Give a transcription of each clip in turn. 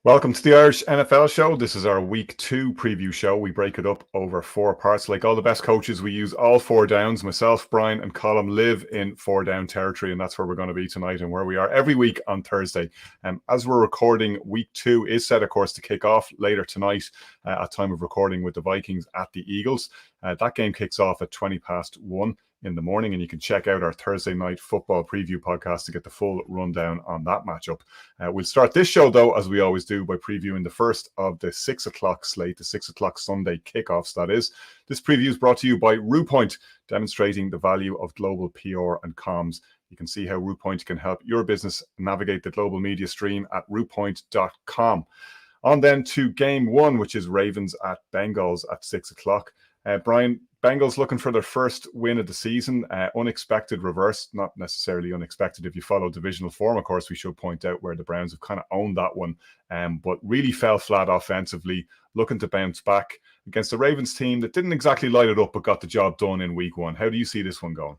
Welcome to the Irish NFL Show. This is our week 2 preview show. We break it up over 4 parts. Like all the best coaches, we use all 4 downs. Myself, Brian, and Colm live in 4 down territory, and that's where we're going to be tonight and where we are every week on Thursday. As we're recording, week 2 is set, of course, to kick off later tonight at time of recording with the Vikings at the Eagles. That game kicks off at 1:20 in the morning, and you can check out our Thursday night football preview podcast to get the full rundown on that matchup. We'll start this show, though, as we always do, by previewing the first of the 6 o'clock slate, the 6 o'clock Sunday kickoffs, that is. This preview is brought to you by RuPoint, demonstrating the value of global PR and comms. You can see how RuPoint can help your business navigate the global media stream at rupoint.com. On then to game 1, which is Ravens at Bengals at 6 o'clock. Brian, Bengals looking for their first win of the season. Unexpected reverse, not necessarily unexpected if you follow divisional form. Of course, we should point out where the Browns have kind of owned that one, but really fell flat offensively, looking to bounce back against the Ravens team that didn't exactly light it up, but got the job done in week 1. How do you see this one going?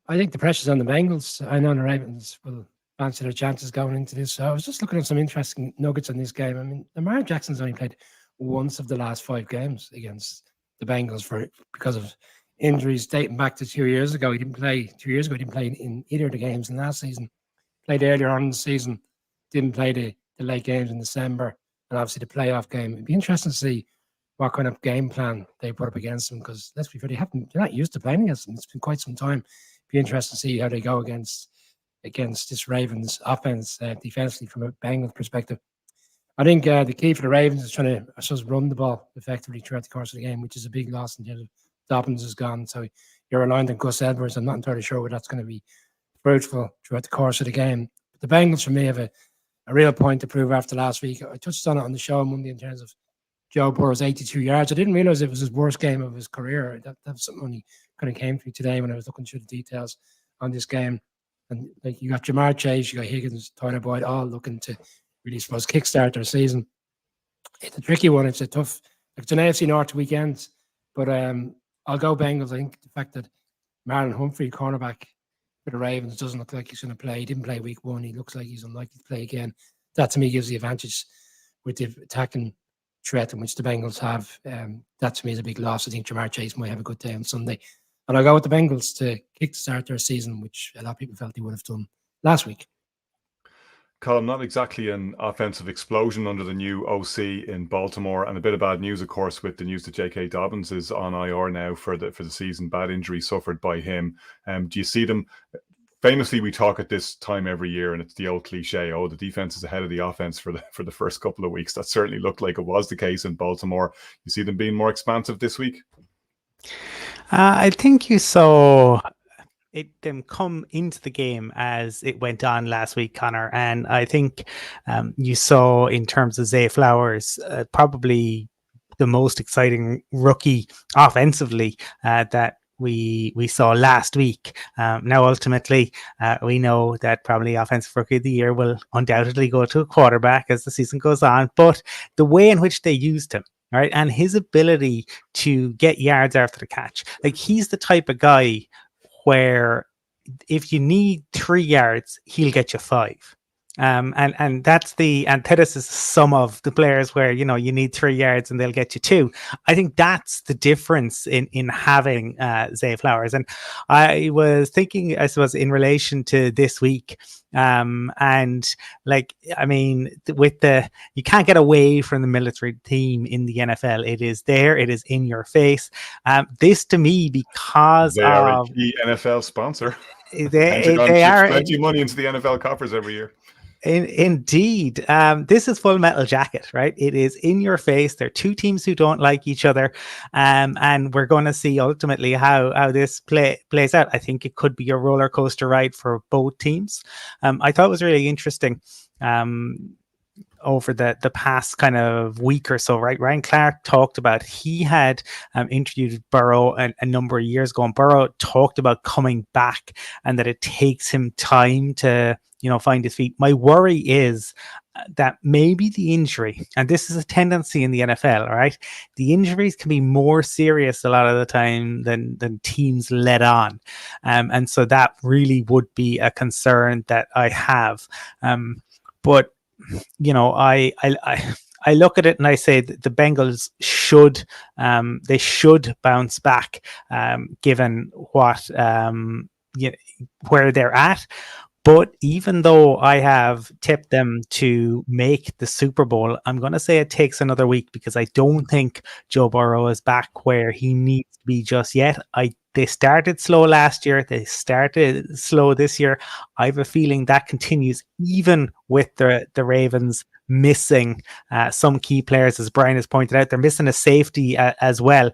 I think the pressure's on the Bengals. I know the Ravens will fancy their chances going into this. So I was just looking at some interesting nuggets in this game. I mean, Lamar Jackson's only played once of the last 5 games against the Bengals because of injuries dating back to 2 years ago. He didn't play 2 years ago. He didn't play in either of the games in last season. Played earlier on in the season. Didn't play the late games in December, and obviously the playoff game. It'd be interesting to see what kind of game plan they put up against them, because let's be fair, they're not used to playing against them. It's been quite some time. It'd be interesting to see how they go against this Ravens offense defensively from a Bengals perspective. I think the key for the Ravens is trying to, I suppose, run the ball effectively throughout the course of the game, which is a big loss in terms of Dobbins is gone. So you're reliant on Gus Edwards. I'm not entirely sure whether that's going to be fruitful throughout the course of the game. But the Bengals, for me, have a real point to prove after last week. I touched on it on the show on Monday in terms of Joe Burrow's 82 yards. I didn't realize it was his worst game of his career. That was something only kind of came to me today when I was looking through the details on this game. And like you got Jamar Chase, you got Higgins, Tyler Boyd, all looking to really, suppose, kickstart their season. It's a tricky one. It's a tough, it's an AFC North weekend, but I'll go Bengals. I think the fact that Marlon Humphrey, cornerback for the Ravens, doesn't look like he's going to play. He didn't play week 1. He looks like he's unlikely to play again. That, to me, gives the advantage with the attacking threat in which the Bengals have. That, to me, is a big loss. I think Jamar Chase might have a good day on Sunday. And I'll go with the Bengals to kickstart their season, which a lot of people felt they would have done last week. Colm, not exactly an offensive explosion under the new OC in Baltimore, and a bit of bad news, of course, with the news that J.K. Dobbins is on IR now for the season. Bad injury suffered by him. Do you see them? Famously, we talk at this time every year, and it's the old cliche: "Oh, the defense is ahead of the offense for the first couple of weeks." That certainly looked like it was the case in Baltimore. You see them being more expansive this week? I think you saw them come into the game as it went on last week, Connor, and I think you saw, in terms of Zay Flowers, probably the most exciting rookie offensively that we saw last week. Now, ultimately, we know that probably Offensive Rookie of the Year will undoubtedly go to a quarterback as the season goes on, but the way in which they used him, right, and his ability to get yards after the catch, like, he's the type of guy where if you need 3 yards, he'll get you 5. And that's the antithesis some of the players where, you know, you need 3 yards and they'll get you 2. I think that's the difference in having Zay Flowers. And I was thinking, I suppose, in relation to this week, and like, I mean, you can't get away from the military team in the NFL. It is there. It is in your face. This, to me, because they are a key NFL sponsor. They are plenty of money into the NFL coffers every year. Indeed. This is Full Metal Jacket, right? It is in your face. They're 2 teams who don't like each other. And we're going to see ultimately how this plays out. I think it could be a roller coaster ride for both teams. I thought it was really interesting over the past kind of week or so, right? Ryan Clark talked about, he had interviewed Burrow a number of years ago, and Burrow talked about coming back and that it takes him time to, you know, find his feet. My worry is that maybe the injury, and this is a tendency in the NFL, right? The injuries can be more serious a lot of the time than teams let on. And so that really would be a concern that I have. But I look at it and I say that the Bengals should bounce back, given what where they're at. But even though I have tipped them to make the Super Bowl, I'm going to say it takes another week because I don't think Joe Burrow is back where he needs to be just yet. They started slow last year. They started slow this year. I have a feeling that continues even with the Ravens missing some key players, as Brian has pointed out. They're missing a safety as well.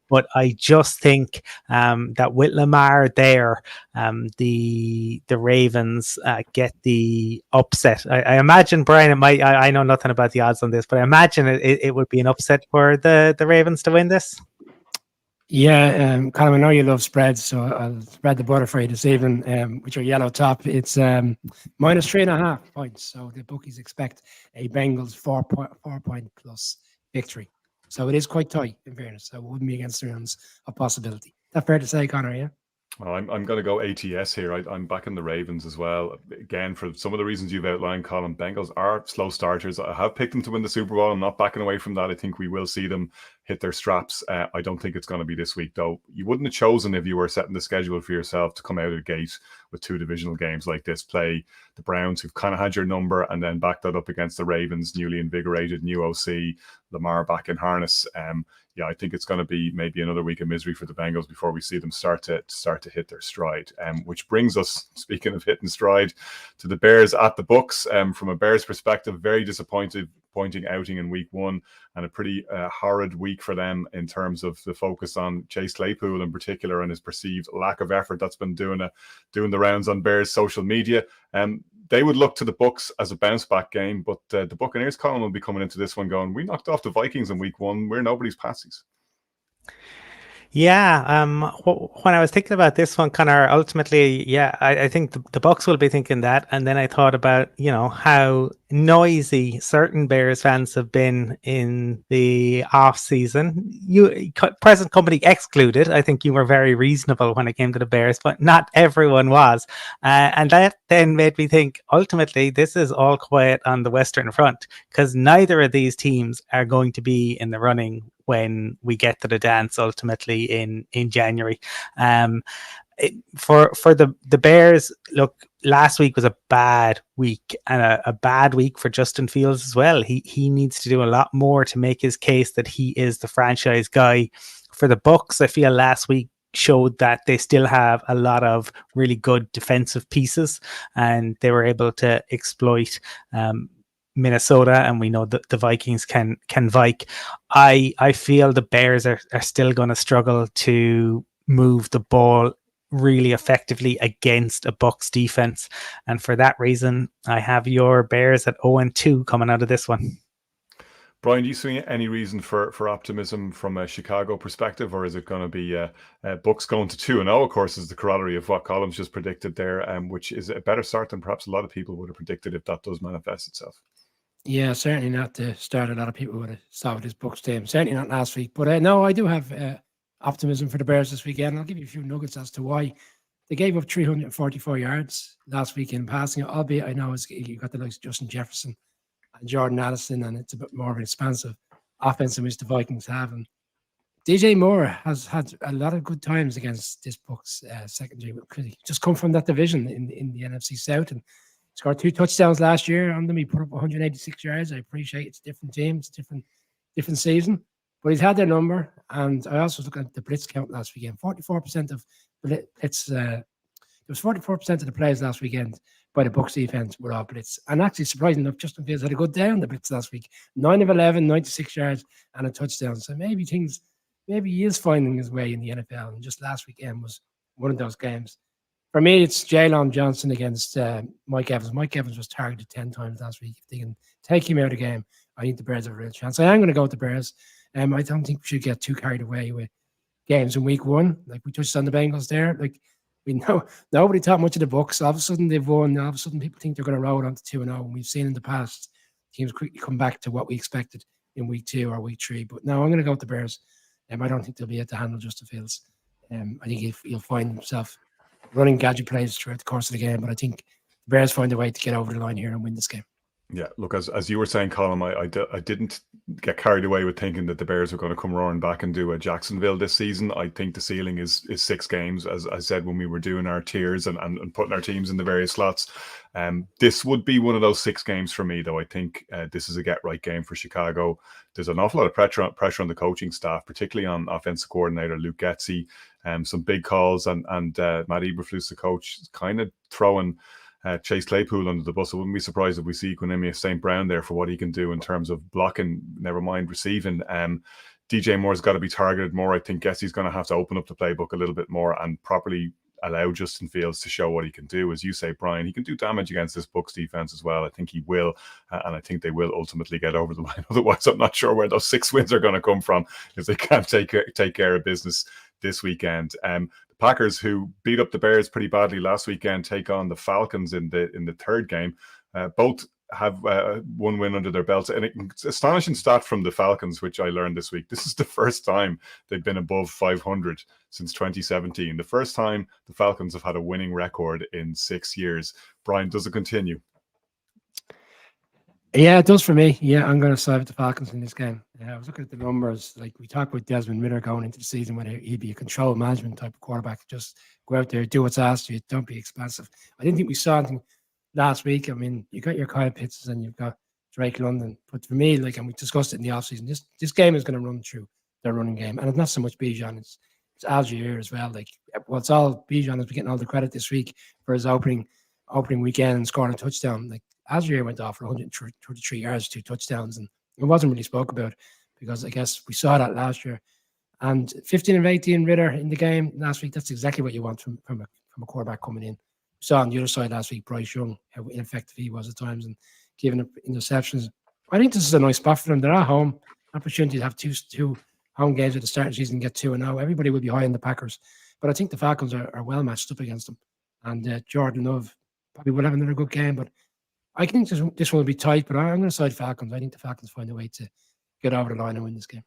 But I just think that with Lamar there, the Ravens get the upset. I imagine, Brian, it might. I know nothing about the odds on this, but I imagine it would be an upset for the Ravens to win this. Yeah, Colin, I know you love spreads, so I'll spread the butter for you this evening with your yellow top. It's -3.5 points. So the bookies expect a Bengals 4-point plus victory. So it is quite tight, in fairness. So it wouldn't be against the Rams a possibility. Is that fair to say, Connor, yeah? Well, I'm going to go ATS here. I'm backing the Ravens as well. Again, for some of the reasons you've outlined, Colin, Bengals are slow starters. I have picked them to win the Super Bowl. I'm not backing away from that. I think we will see them hit their straps. I don't think it's going to be this week, though. You wouldn't have chosen, if you were setting the schedule for yourself, to come out of the gate with two divisional games like this. Play the Browns, who've kind of had your number, and then back that up against the Ravens, newly invigorated, new OC, Lamar back in harness. Yeah, I think it's going to be maybe another week of misery for the Bengals before we see them start to hit their stride. Which brings us, speaking of hitting stride, to the Bears at the Bucs. From a Bears perspective, very disappointing outing in week one, and a pretty horrid week for them in terms of the focus on Chase Claypool in particular and his perceived lack of effort that's been doing the rounds on Bears social media. They would look to the Bucs as a bounce back game, but the Buccaneers, Colin, will be coming into this one going, we knocked off the Vikings in week one. We're nobody's patsies. Yeah, when I was thinking about this one, Connor, ultimately, yeah, I think the Bucs will be thinking that, and then I thought about how noisy certain Bears fans have been in the off season. You, present company excluded, I think you were very reasonable when it came to the Bears, but not everyone was, and that then made me think. Ultimately, this is all quiet on the Western Front because neither of these teams are going to be in the running when we get to the dance ultimately in January. For the Bears, look, last week was a bad week and a bad week for Justin Fields as well. He needs to do a lot more to make his case that he is the franchise guy. For the Bucs, I feel last week showed that they still have a lot of really good defensive pieces and they were able to exploit Minnesota, and we know that the Vikings can Vike. I feel the Bears are still going to struggle to move the ball really effectively against a Bucs defense, and for that reason, I have your Bears at 0-2 coming out of this one. Brian, do you see any reason for optimism from a Chicago perspective, or is it going to be Bucs going to 2-0? Of course, is the corollary of what Colum's just predicted there, which is a better start than perhaps a lot of people would have predicted if that does manifest itself. Yeah, certainly not the start a lot of people would have saw with this Bucs team. Certainly not last week. But no, I do have optimism for the Bears this weekend. I'll give you a few nuggets as to why. They gave up 344 yards last week in passing, albeit I know you got the likes of Justin Jefferson and Jordan Addison, and it's a bit more of an expansive offense in which the Vikings have. And DJ Moore has had a lot of good times against this Bucs secondary. Just come from that division in the NFC South and scored 2 touchdowns last year on them. He put up 186 yards. I appreciate it's a different team, it's a different season, but he's had their number. And I also looked at the blitz count last weekend. 44% of blitz. There was 44% of the plays last weekend by the Bucs defense were all blitz. And actually, surprisingly enough, Justin Fields had a good day on the blitz last week. 9 of 11, 96 yards, and a touchdown. So maybe he is finding his way in the NFL. And just last weekend was one of those games. For me, it's Jalen Johnson against Mike Evans. Mike Evans was targeted 10 times last week. If they can take him out of the game, I think the Bears have a real chance. I am going to go with the Bears. I don't think we should get too carried away with games in week one. Like we touched on the Bengals there. Like we know nobody thought much of the Bucs. All of a sudden they've won. All of a sudden people think they're going to roll on to 2-0. And we've seen in the past teams quickly come back to what we expected in week 2 or week 3. But no, I'm going to go with the Bears. I don't think they'll be able to handle Justin Fields. I think he'll find himself running gadget plays throughout the course of the game, but I think the Bears find a way to get over the line here and win this game. Yeah, look, as you were saying, Colin, I didn't get carried away with thinking that the Bears were going to come roaring back and do a Jacksonville this season. I think the ceiling is 6 games, as I said when we were doing our tiers and putting our teams in the various slots. This would be one of those 6 games for me, though. I think this is a get-right game for Chicago. There's an awful lot of pressure on the coaching staff, particularly on offensive coordinator Luke Getsy. Some big calls, and Matt Eberflus, the coach, kind of throwing Chase Claypool under the bus. I wouldn't be surprised if we see Quinemius St. Brown there for what he can do in terms of blocking, never mind receiving. DJ Moore's got to be targeted more. I think Getsy's going to have to open up the playbook a little bit more and properly allow Justin Fields to show what he can do. As you say, Brian, he can do damage against this Bucs defense as well. I think he will, and I think they will ultimately get over the line. Otherwise, I'm not sure where those 6 wins are going to come from if they can't take care of business this weekend. Packers, who beat up the Bears pretty badly last weekend, take on the Falcons in the third game. Both have 1 win under their belts. And it's an astonishing stat from the Falcons, which I learned this week. This is the first time they've been above 500 since 2017. The first time the Falcons have had a winning record in 6 years. Brian, does it continue? Yeah, it does for me. Yeah, I'm going to side with the Falcons in this game. I was looking at the numbers. Like we talked about Desmond Ridder going into the season, whether he'd be a control management type of quarterback. Just go out there, do what's asked of you. Don't be expensive. I didn't think we saw anything last week. I mean, you got your Kyle Pitts and you've got Drake London. But for me, and we discussed it in the offseason, this game is going to run through their running game. And it's not so much Bijan, it's Algier as well. It's all Bijan has been getting all the credit this week for his opening weekend and scoring a touchdown. Algier went off for 133 yards, 2 touchdowns, and it wasn't really spoke about because I guess we saw that last year. And 15 of 18 Ridder in the game last week, that's exactly what you want from a quarterback coming in. We saw on the other side last week, Bryce Young, how ineffective he was at times and giving up interceptions. I think this is a nice spot for them. They're at home. Opportunity to have two home games at the start of the season and get 2-0. Everybody will be high in the Packers. But I think the Falcons are well matched up against them. And Jordan Love probably will have another good game, but I think this one will be tight, but I'm going to side Falcons. I think the Falcons find a way to get over the line and win this game.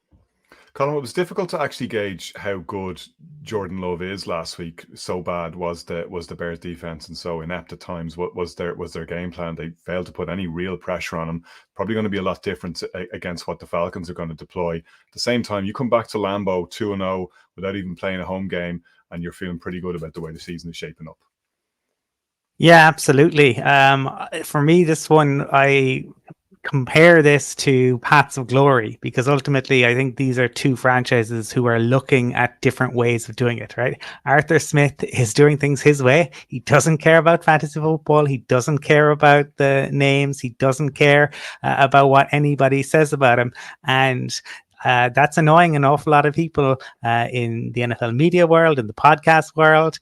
Colin, it was difficult to actually gauge how good Jordan Love is last week. So bad was the Bears defense and so inept at times. What was their game plan? They failed to put any real pressure on him. Probably going to be a lot different against what the Falcons are going to deploy. At the same time, you come back to Lambeau 2-0 without even playing a home game, and you're feeling pretty good about the way the season is shaping up. Yeah, absolutely. For me, this one, I compare this to Paths of Glory because ultimately I think these are 2 franchises who are looking at different ways of doing it, right? Arthur Smith is doing things his way. He doesn't care about fantasy football. He doesn't care about the names. He doesn't care about what anybody says about him. And that's annoying an awful lot of people in the NFL media world, in the podcast world,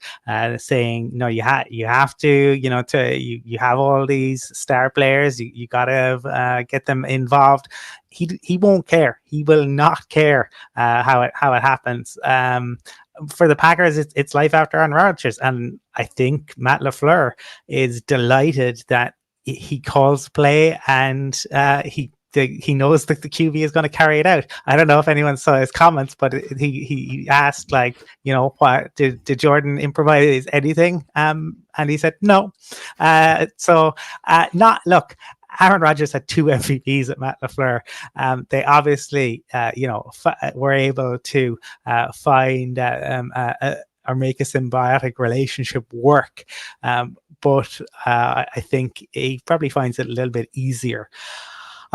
saying, no, you have to, you have all these star players, you got to get them involved. He won't care. He will not care how it happens. For the Packers, it's life after Aaron Rodgers, and I think Matt LaFleur is delighted that he calls play and he knows that the QB is going to carry it out. I don't know if anyone saw his comments, but he asked, what did Jordan improvise anything? And he said no. Look. Aaron Rodgers had 2 MVPs at Matt LaFleur. They obviously, were able to find or make a symbiotic relationship work. But I think he probably finds it a little bit easier.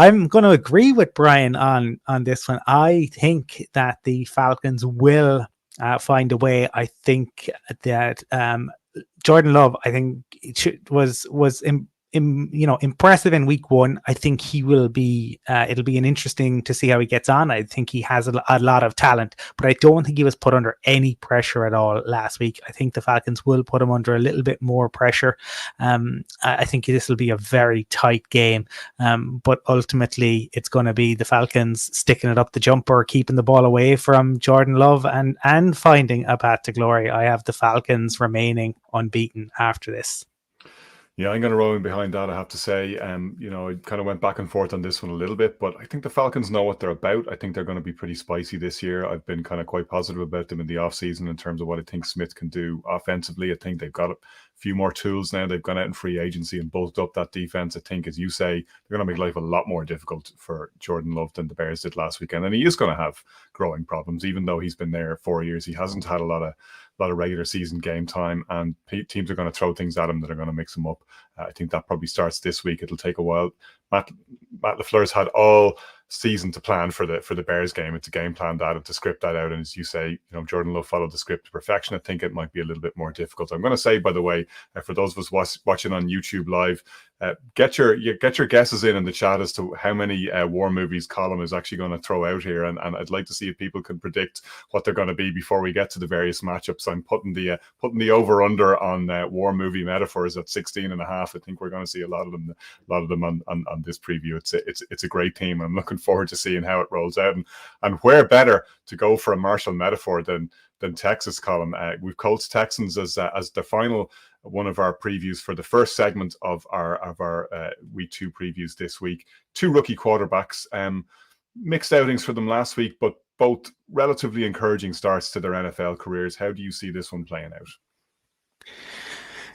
I'm going to agree with Brian on this one. I think that the Falcons will find a way. I think that Jordan Love, I think, was impressive in week 1. I think he will be. It'll be interesting to see how he gets on. I think he has a lot of talent, but I don't think he was put under any pressure at all last week. I think the Falcons will put him under a little bit more pressure. I think this will be a very tight game, but ultimately it's going to be the Falcons sticking it up the jumper, keeping the ball away from Jordan Love, and finding a path to glory. I have the Falcons remaining unbeaten after this. Yeah, I'm going to roll in behind that, I have to say. I kind of went back and forth on this one a little bit, but I think the Falcons know what they're about. I think they're going to be pretty spicy this year. I've been kind of quite positive about them in the offseason in terms of what I think Smith can do offensively. I think they've got a few more tools now. They've gone out in free agency and bulked up that defense. I think, as you say, they're going to make life a lot more difficult for Jordan Love than the Bears did last weekend. And he is going to have growing problems, even though he's been there 4 years. He hasn't had a lot of regular season game time, and teams are going to throw things at him that are going to mix him up. I think that probably starts this week. It'll take a while. Matt LaFleur's had all season to plan for the Bears game. It's a game plan that and to script that out. And as you say, Jordan Love followed the script to perfection. I think it might be a little bit more difficult. I'm going to say, by the way, for those of us watching on YouTube Live, get your guesses in the chat as to how many war movies Colm is actually going to throw out here, and I'd like to see if people can predict what they're going to be before we get to the various matchups. I'm putting the over under on war movie metaphors at 16.5. I think we're going to see a lot of them on this preview. It's a great team. I'm looking forward to seeing how it rolls out, and where better to go for a Marshall metaphor than Texas, Colm. We've Colts Texans as the final one of our previews for the first segment of our week 2 previews this week. 2 rookie quarterbacks, mixed outings for them last week, but both relatively encouraging starts to their NFL careers. How do you see this one playing out?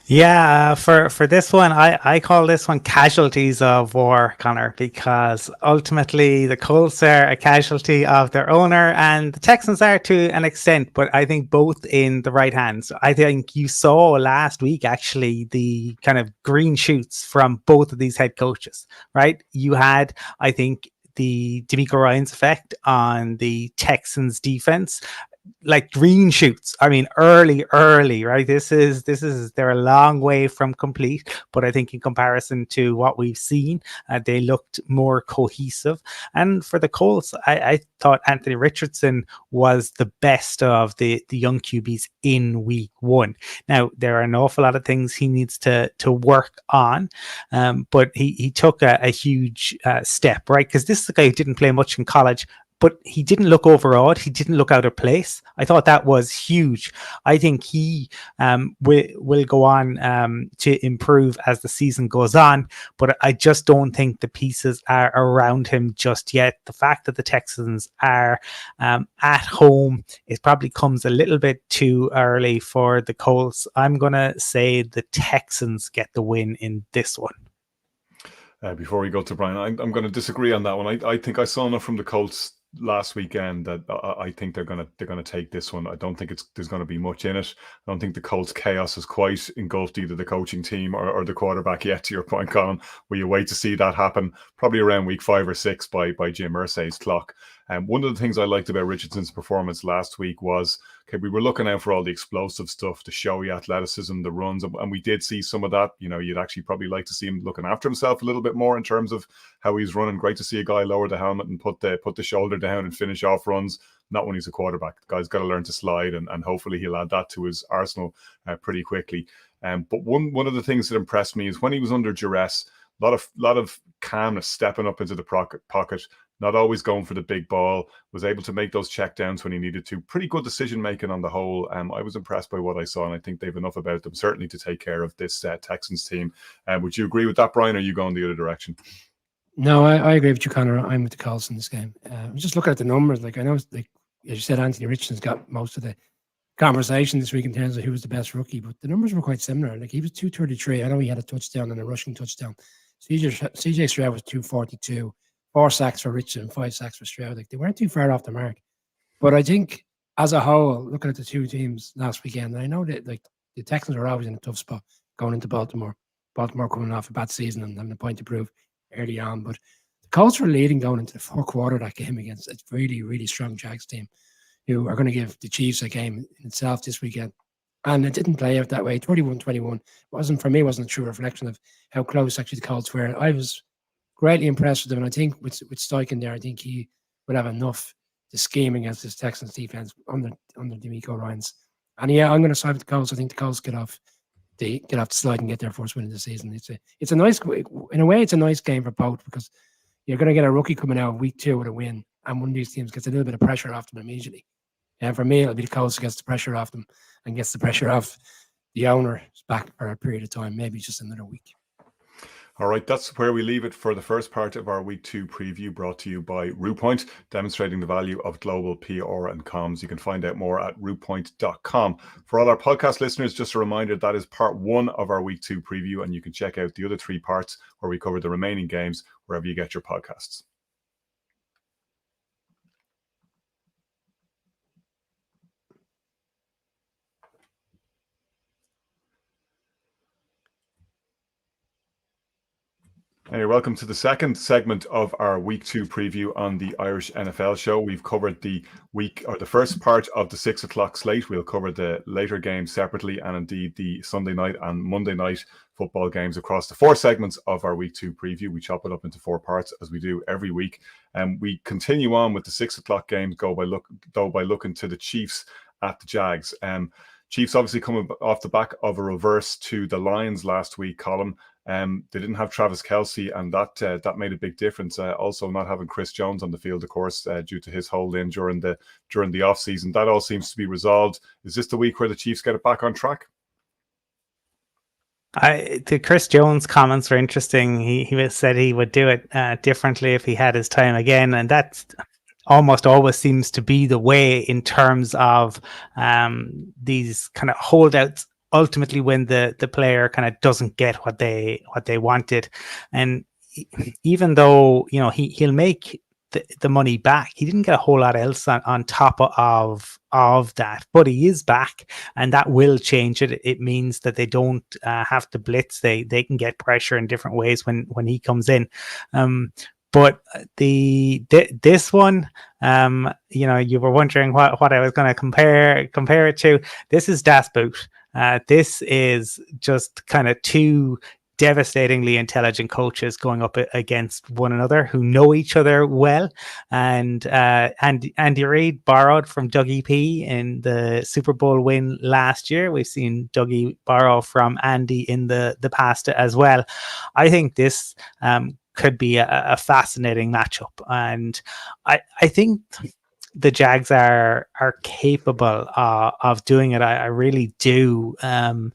Yeah, for this one, I call this one casualties of war, Connor, because ultimately the Colts are a casualty of their owner and the Texans are to an extent, but I think both in the right hands. I think you saw last week, actually, the kind of green shoots from both of these head coaches, right? You had, I think, the DeMeco Ryans effect on the Texans defense, like green shoots. I mean, early, right? They're a long way from complete, but I think in comparison to what we've seen, they looked more cohesive. And for the Colts, I thought Anthony Richardson was the best of the young QBs in week 1. Now, there are an awful lot of things he needs to work on, but he took a huge step, right? Because this is a guy who didn't play much in college, but he didn't look overawed. He didn't look out of place. I thought that was huge. I think he will go on to improve as the season goes on, but I just don't think the pieces are around him just yet. The fact that the Texans are at home, it probably comes a little bit too early for the Colts. I'm going to say the Texans get the win in this one. Before we go to Brian, I'm going to disagree on that one. I think I saw enough from the Colts last weekend that I think they're going to take this one. I don't think there's going to be much in it. I don't think the Colts chaos has quite engulfed either the coaching team or the quarterback yet, to your point, Colm. Will you wait to see that happen probably around week 5 or 6 by Jim Irsay's clock? One of the things I liked about Richardson's performance last week was, we were looking out for all the explosive stuff, the showy athleticism, the runs, and we did see some of that. You'd actually probably like to see him looking after himself a little bit more in terms of how he's running. Great to see a guy lower the helmet and put the shoulder down and finish off runs. Not when he's a quarterback. The guy's got to learn to slide, and hopefully he'll add that to his arsenal pretty quickly. But one of the things that impressed me is when he was under duress, a lot of calmness, stepping up into the pocket, not always going for the big ball, was able to make those checkdowns when he needed to. Pretty good decision making on the whole. I was impressed by what I saw, and I think they've enough about them certainly to take care of this Texans team. Would you agree with that, Brian, or are you going the other direction? No, I agree with you, Connor. I'm with the Colts in this game. I'm just looking at the numbers. Like, I know, like as you said, Anthony Richardson's got most of the conversation this week in terms of who was the best rookie, but the numbers were quite similar. Like, he was 233. I know he had a touchdown and a rushing touchdown. CJ Stroud was 242. 4 sacks for Richardson, 5 sacks for Stroud. Like, they weren't too far off the mark. But I think as a whole, looking at the two teams last weekend, I know that like the Texans are always in a tough spot going into Baltimore. Baltimore coming off a bad season and having a point to prove early on. But the Colts were leading going into the fourth quarter of that game against a really, really strong Jags team who are going to give the Chiefs a game in itself this weekend. And it didn't play out that way. 31-21 wasn't a true reflection of how close actually the Colts were. I was greatly impressed with him, and I think with Steichen there, I think he would have enough to scheme against this Texans defense under DeMeco Ryans. And yeah, I'm going to side with the Colts. I think the Colts get off the slide and get their first win of the season. It's a nice, in a way, it's a nice game for both because you're going to get a rookie coming out week 2 with a win, and one of these teams gets a little bit of pressure off them immediately. And for me, it'll be the Colts who gets the pressure off them and gets the pressure off the owner is back for a period of time, maybe just another week. All right, that's where we leave it for the first part of our Week 2 preview, brought to you by Rootpoint, demonstrating the value of global PR and comms. You can find out more at rootpoint.com. For all our podcast listeners, just a reminder, that is part 1 of our Week 2 preview, and you can check out the other 3 parts where we cover the remaining games wherever you get your podcasts. Hey, welcome to the second segment of our Week 2 preview on the Irish NFL Show. We've covered the first part of the 6 o'clock slate. We'll cover the later games separately, and indeed the Sunday night and Monday night football games across the 4 segments of our Week 2 preview. We chop it up into 4 parts, as we do every week. And we continue on with the 6 o'clock games, by looking to the Chiefs at the Jags. Chiefs obviously coming off the back of a reverse to the Lions last week, Colm. They didn't have Travis Kelce, and that made a big difference. Also, not having Chris Jones on the field, of course, due to his hold in during the offseason. That all seems to be resolved. Is this the week where the Chiefs get it back on track? The Chris Jones comments were interesting. He said he would do it differently if he had his time again, and that's almost always seems to be the way in terms of these kind of holdouts. Ultimately, when the player kind of doesn't get what they wanted, and even though he'll make the money back, he didn't get a whole lot else on top of that. But he is back, and that will change it. It means that they don't have to blitz. They can get pressure in different ways when he comes in. But this one, you were wondering what I was going to compare it to. This is Das Boot. This is just kind of 2 devastatingly intelligent coaches going up against one another who know each other well. And Andy Reid borrowed from Dougie P in the Super Bowl win last year. We've seen Dougie borrow from Andy in the past as well. I think this could be a fascinating matchup, and I think the Jags are capable of doing it. I really do. The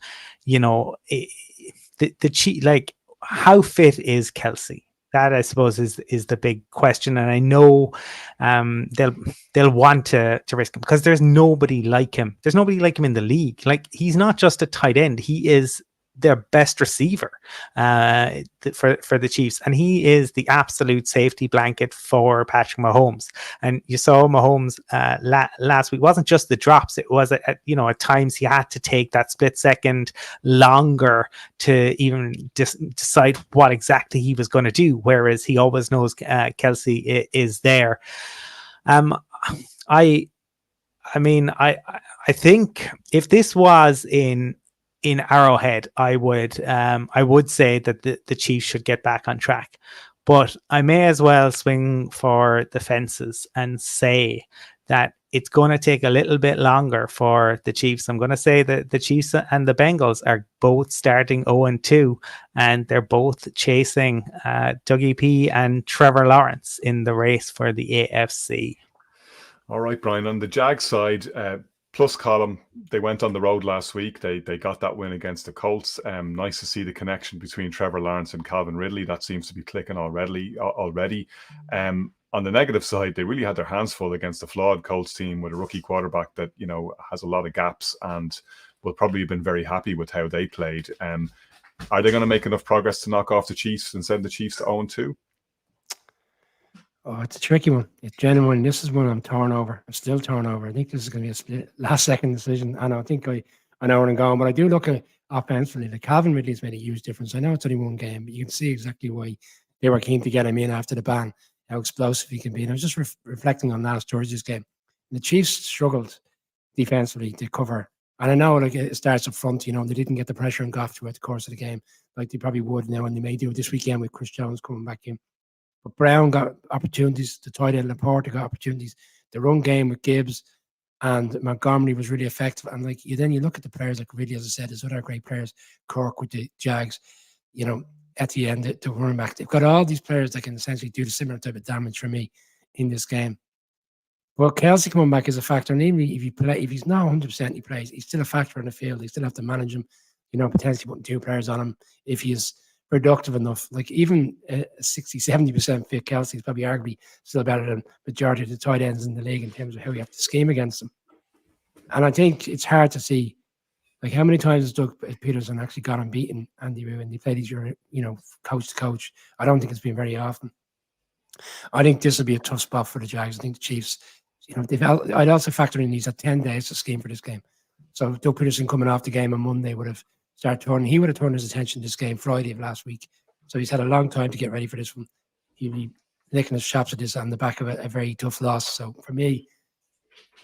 Chiefs, like, how fit is Kelce? That, I suppose, is the big question, and I know they'll want to risk him because there's nobody like him. There's nobody like him in the league. Like, he's not just a tight end; he is their best receiver for the Chiefs, and he is the absolute safety blanket for Patrick Mahomes. And you saw Mahomes last week. It wasn't just the drops; it was at times he had to take that split second longer to even decide what exactly he was going to do. Whereas he always knows Kelce is there. I think if this was in Arrowhead, I would say that the Chiefs should get back on track, but I may as well swing for the fences and say that it's going to take a little bit longer for the Chiefs. I'm going to say that the Chiefs and the Bengals are both starting 0-2, and they're both chasing Dougie P and Trevor Lawrence in the race for the AFC. All right, Brian, on the Jags side, plus column, they went on the road last week. They got that win against the Colts. Nice to see the connection between Trevor Lawrence and Calvin Ridley. That seems to be clicking already. On the negative side, they really had their hands full against a flawed Colts team with a rookie quarterback that has a lot of gaps, and will probably have been very happy with how they played. Are they going to make enough progress to knock off the Chiefs and send the Chiefs to 0-2? Oh, it's a tricky one. It's genuine. This is one I'm torn over. I'm still torn over. I think this is going to be a split last-second decision. And I think I know where I'm going, but I do look at offensively. Like, Calvin Ridley's made a huge difference. I know it's only one game, but you can see exactly why they were keen to get him in after the ban, how explosive he can be. And I was just reflecting on last Thursday's game. The Chiefs struggled defensively to cover. And I know, like, it starts up front, they didn't get the pressure on Goff throughout the course of the game like they probably would now, and they may do it this weekend with Chris Jones coming back in. But Brown got opportunities, the tight end Laporta got opportunities. The run game with Gibbs and Montgomery was really effective. And then you look at the players, like Ridley, as I said, there's other great players, Kirk with the Jags, at the end, the running back. They've got all these players that can essentially do the similar type of damage for me in this game. Well, Kelsey coming back is a factor, and even if he's not 100%, he plays. He's still a factor in the field. You still have to manage him. Potentially putting 2 players on him if he's productive enough. Like even a 60-70% fit Kelsey is probably arguably still better than majority of the tight ends in the league in terms of how you have to scheme against them. And I think it's hard to see, like, how many times has Doug Peterson actually got him beaten Andy Reid when they played each other, coach to coach. I don't think it's been very often. I think this will be a tough spot for the Jags. I think the Chiefs, I'd also factor in he's had 10 days to scheme for this game. So Doug Peterson coming off the game on Monday would have he would have turned his attention to this game Friday of last week. So he's had a long time to get ready for this one. He'll be licking his chops at this on the back of a very tough loss. So for me,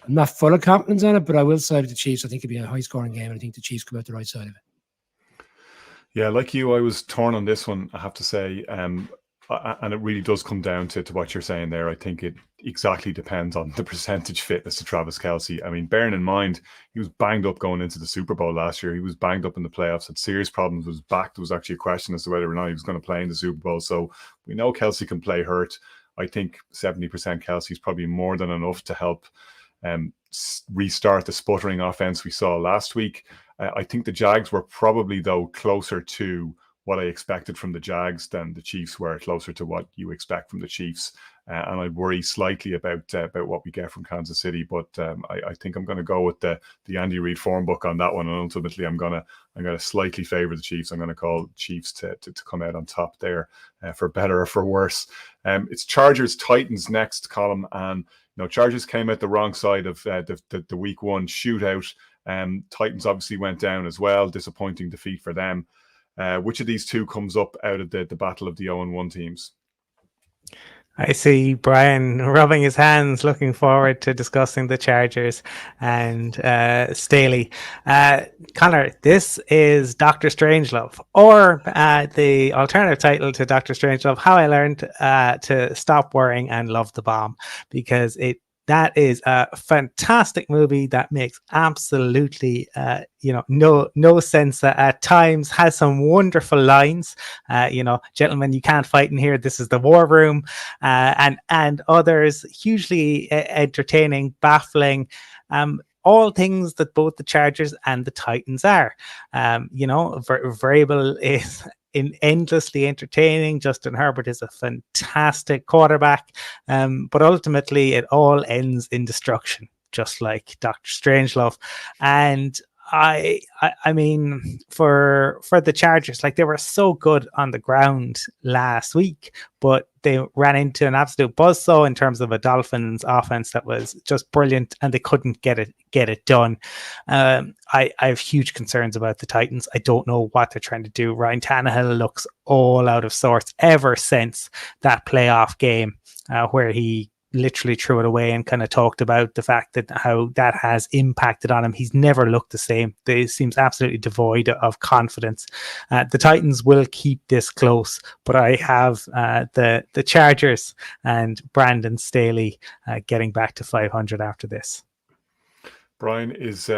I'm not full of confidence on it, but I will side with the Chiefs. I think it'll be a high-scoring game, and I think the Chiefs come out the right side of it. Yeah, like you, I was torn on this one, I have to say. And it really does come down to what you're saying there. I think it exactly depends on the percentage fitness of Travis Kelce. I mean, bearing in mind, he was banged up going into the Super Bowl last year. He was banged up in the playoffs, had serious problems with his back. There was actually a question as to whether or not he was going to play in the Super Bowl. So we know Kelce can play hurt. I think 70% Kelce is probably more than enough to help restart the sputtering offense we saw last week. I think the Jags were probably, though, closer to what I expected from the Jags than the Chiefs were, closer to what you expect from the Chiefs. And I worry slightly about what we get from Kansas City. But I think I'm going to go with the Andy Reid form book on that one. And ultimately, I'm going to slightly favor the Chiefs. I'm going to call Chiefs to come out on top there, for better or for worse. It's Chargers-Titans next, column. And Chargers came out the wrong side of the week 1 shootout. Titans obviously went down as well. Disappointing defeat for them. Which of these two comes up out of the battle of the 0-1 teams? I see Brian rubbing his hands, looking forward to discussing the Chargers and Staley. Connor, this is Dr. Strangelove, or the alternative title to Dr. Strangelove, How I Learned to Stop Worrying and Love the Bomb, because that is a fantastic movie that makes absolutely, no sense at times, has some wonderful lines. Gentlemen, you can't fight in here. This is the war room, and others. Hugely entertaining, baffling. All things that both the Chargers and the Titans are. Variable is endlessly entertaining. Justin Herbert is a fantastic quarterback, but ultimately it all ends in destruction, just like Dr. Strangelove. And I mean, for the Chargers, like, they were so good on the ground last week, but they ran into an absolute buzzsaw in terms of a Dolphins offense that was just brilliant, and they couldn't get it done. I have huge concerns about the Titans. I don't know what they're trying to do. Ryan Tannehill looks all out of sorts ever since that playoff game where he literally threw it away and kind of talked about the fact that how that has impacted on him. He's never looked the same. He seems absolutely devoid of confidence. The Titans will keep this close, but I have the Chargers and Brandon Staley getting back to 500 after this. Brian, is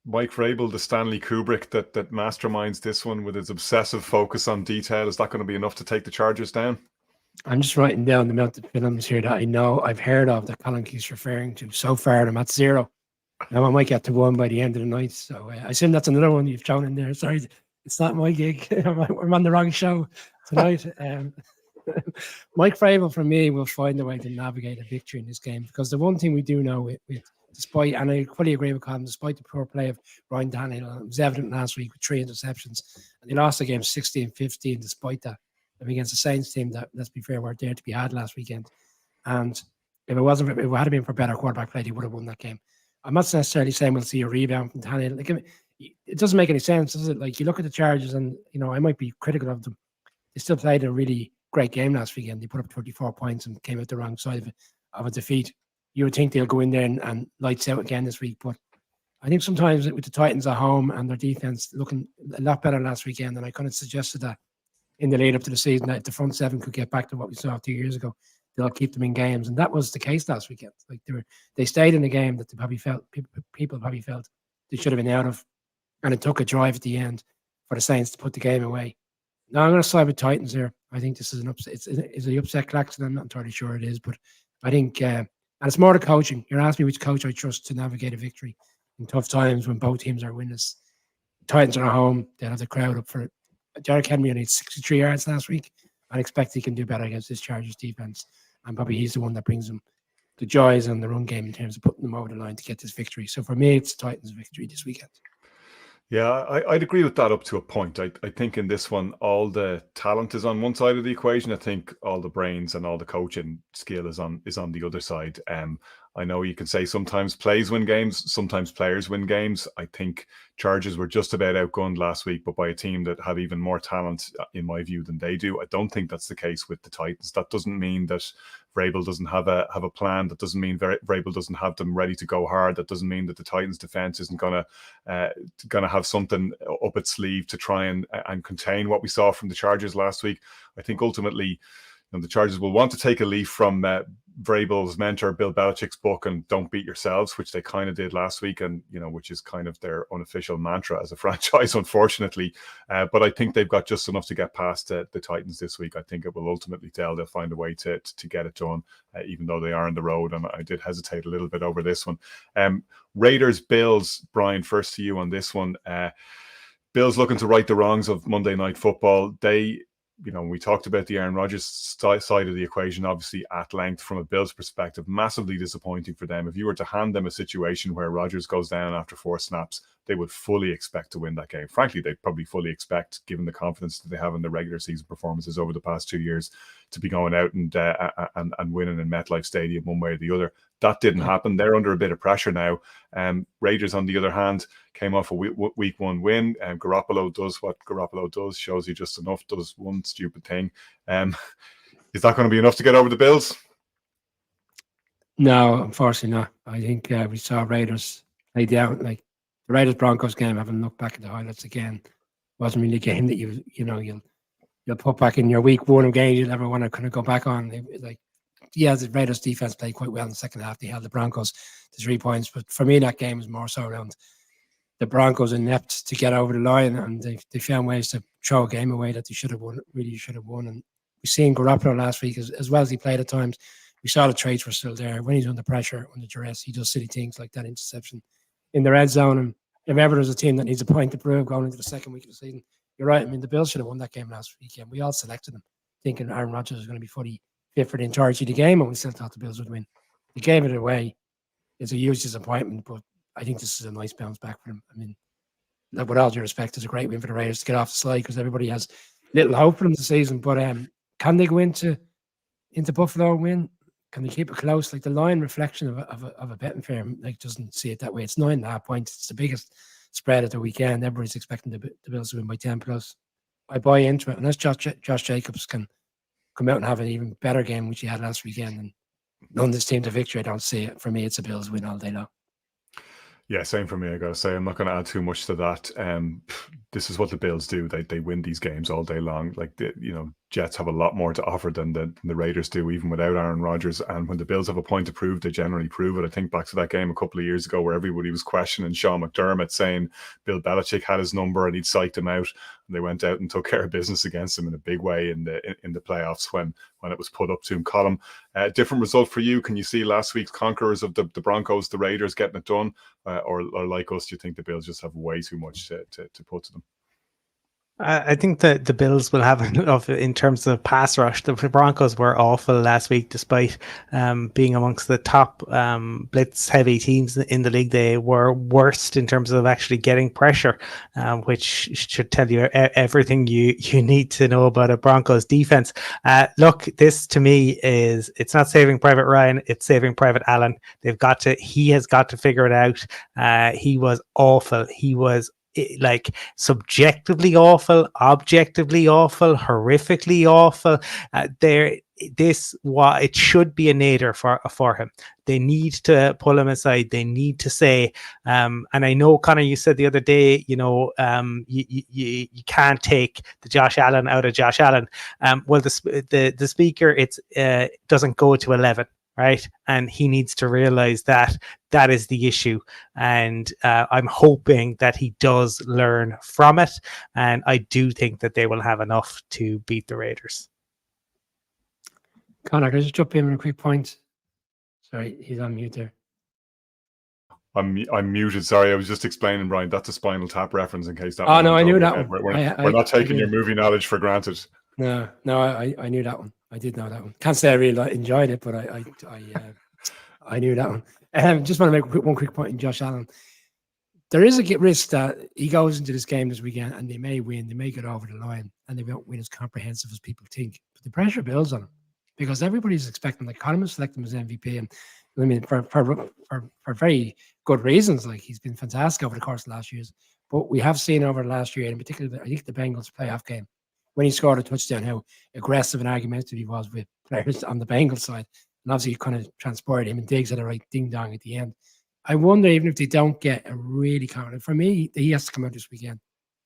Mike Vrabel the Stanley Kubrick that masterminds this one with his obsessive focus on detail? Is that going to be enough to take the Chargers down? I'm just writing down the amount of films here that I know I've heard of that Colin keeps referring to. So far, I'm at 0. Now I might get to 1 by the end of the night. So I assume that's another one you've thrown in there. Sorry, it's not my gig. I'm on the wrong show tonight. Mike Vrabel, for me, will find a way to navigate a victory in this game, because the one thing we do know despite, and I fully agree with Colin, despite the poor play of Ryan Tannehill, it was evident last week with 3 interceptions, and they lost the game 16-15 despite that. Against the Saints team that, let's be fair, weren't there to be had last weekend. And if it had been for better quarterback play, they would have won that game. I'm not necessarily saying we'll see a rebound from Tannehill. Like, it doesn't make any sense, does it? Like, you look at the Chargers, and I might be critical of them. They still played a really great game last weekend. They put up 34 points and came out the wrong side of a defeat. You would think they'll go in there and lights out again this week, but I think sometimes with the Titans at home and their defense looking a lot better last weekend, and I kind of suggested that in the lead up to the season, that if the front seven could get back to what we saw 2 years ago, they'll keep them in games. And that was the case last weekend. Like, they stayed in a game that they probably felt people probably felt they should have been out of. And it took a drive at the end for the Saints to put the game away. Now I'm going to side with Titans here. I think this is an upset. Is it the upset Claxton? I'm not entirely sure it is, but I think And it's more the coaching. You're asking me which coach I trust to navigate a victory in tough times when both teams are winners. Titans are at home. They'll have the crowd up for it. Derrick Henry only had 63 yards last week. I expect he can do better against this Chargers defense. And probably he's the one that brings them the joys on the run game in terms of putting them over the line to get this victory. So for me, it's Titans' victory this weekend. Yeah, I'd agree with that up to a point. I think in this one, all the talent is on one side of the equation. I think all the brains and all the coaching skill is on the other side. I know you can say sometimes plays win games, sometimes players win games. I think Chargers were just about outgunned last week, but by a team that had even more talent, in my view, than they do. I don't think that's the case with the Titans. That doesn't mean that Vrabel doesn't have a plan. That doesn't mean Vrabel doesn't have them ready to go hard. That doesn't mean that the Titans defense isn't gonna have something up its sleeve to try and contain what we saw from the Chargers last week. I think ultimately, the Chargers will want to take a leaf from Vrabel's mentor Bill Belichick's book and don't beat yourselves, which they kind of did last week, and which is kind of their unofficial mantra as a franchise, unfortunately. But I think they've got just enough to get past the Titans this week. I think it will ultimately they'll find a way to get it done, even though they are on the road. And I did hesitate a little bit over this one. Raiders Bills, Brian, first to you on this one. Bills looking to right the wrongs of Monday Night Football. We talked about the Aaron Rodgers side of the equation, obviously at length from a Bills perspective. Massively disappointing for them. If you were to hand them a situation where Rodgers goes down after 4 snaps, they would fully expect to win that game. Frankly, they'd probably fully expect, given the confidence that they have in their regular season performances over the past 2 years, to be going out and winning in MetLife Stadium one way or the other. That didn't happen. They're under a bit of pressure now. Raiders, on the other hand, came off a week 1 win. Garoppolo does what Garoppolo does, shows you just enough, does one stupid thing. Is that going to be enough to get over the Bills? No, unfortunately not. I think we saw Raiders lay down. Like the Raiders-Broncos game, having looked back at the highlights again, wasn't really a game that you'll put back in your week 1 of games you'll ever want to kind of go back on. The Raiders defense played quite well in the second half. They held the Broncos to 3 points. But for me, that game was more so around the Broncos inept to get over the line, and they found ways to throw a game away that they really should have won. And we've seen Garoppolo last week, as well as he played at times. We saw the traits were still there. When he's under pressure, under duress, he does silly things like that interception in the red zone. And if ever there's a team that needs a point to prove going into the second week of the season, you're right. I mean, the Bills should have won that game last weekend. We all selected them, thinking Aaron Rodgers was going to be fully fit for the entirety of the game, and we still thought the Bills would win. They gave it away. It's a huge disappointment, but I think this is a nice bounce back for them. I mean, with all due respect, it's a great win for the Raiders to get off the slide because everybody has little hope for them this season. But can they go into Buffalo and win? Can they keep it close? Like the line reflection of a betting firm, doesn't see it that way. It's 9.5 points. It's the biggest spread at the weekend. Everybody's expecting the Bills to win by 10 plus. I buy into it. Unless Josh Jacobs can come out and have an even better game, which he had last weekend, and none this team to victory, I don't see it. For me, it's a Bills win all day long. Yeah, same for me. I gotta say, I'm not going to add too much to that. This is what the Bills do. They win these games all day long. Jets have a lot more to offer than the Raiders do, even without Aaron Rodgers. And when the Bills have a point to prove, they generally prove it. I think back to that game a couple of years ago where everybody was questioning Sean McDermott, saying Bill Belichick had his number and he'd psyched him out. And they went out and took care of business against him in a big way in the playoffs when it was put up to him. Colm, different result for you. Can you see last week's conquerors of the Broncos, the Raiders, getting it done? Or like us, do you think the Bills just have way too much to put to them? I think that the Bills will have enough in terms of pass rush. The Broncos were awful last week, despite being amongst the top blitz-heavy teams in the league. They were worst in terms of actually getting pressure, which should tell you everything you need to know about a Broncos defense. Look, this to me it's not Saving Private Ryan, it's Saving Private Allen. He has got to figure it out. He was awful. He was subjectively awful, objectively awful, horrifically awful. It should be a nadir for him. They need to pull him aside. They need to say, and I know, Connor, you said the other day, you can't take the Josh Allen out of Josh Allen. Well, the speaker, doesn't go to 11. Right. And he needs to realize that is the issue. And I'm hoping that he does learn from it. And I do think that they will have enough to beat the Raiders. Connor, can I just jump in with a quick point? Sorry, he's on mute there. I'm muted. Sorry, I was just explaining, Brian. That's a Spinal Tap reference in case that. Oh no, went I knew over that your head. one. We're not I taking your did. movie knowledge for granted. No, I knew that one. I did know that one. Can't say I really enjoyed it, but I knew that one. Just want to make one quick point in Josh Allen. There is a risk that he goes into this game this weekend and they may win, they may get over the line, and they won't win as comprehensive as people think. But the pressure builds on him because everybody's expecting the economists select him as MVP, and I mean for very good reasons. Like, he's been fantastic over the course of the last years. But we have seen over the last year, in particular, I think the Bengals playoff game, when he scored a touchdown, how aggressive and argumentative he was with players on the Bengals side. And obviously, it kind of transported him, and Diggs had a right ding dong at the end. I wonder, even if they don't get a really confident, for me, he has to come out this weekend,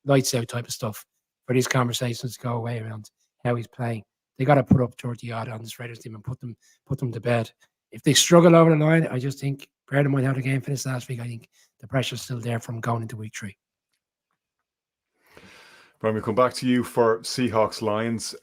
lights out type of stuff, for these conversations to go away around how he's playing. They got to put up 30 odd on this Raiders team and put them to bed. If they struggle over the line, I just think, bear in mind how the game finished last week, I think the pressure's still there from going into week 3. Brian, we come back to you for Seahawks Lions.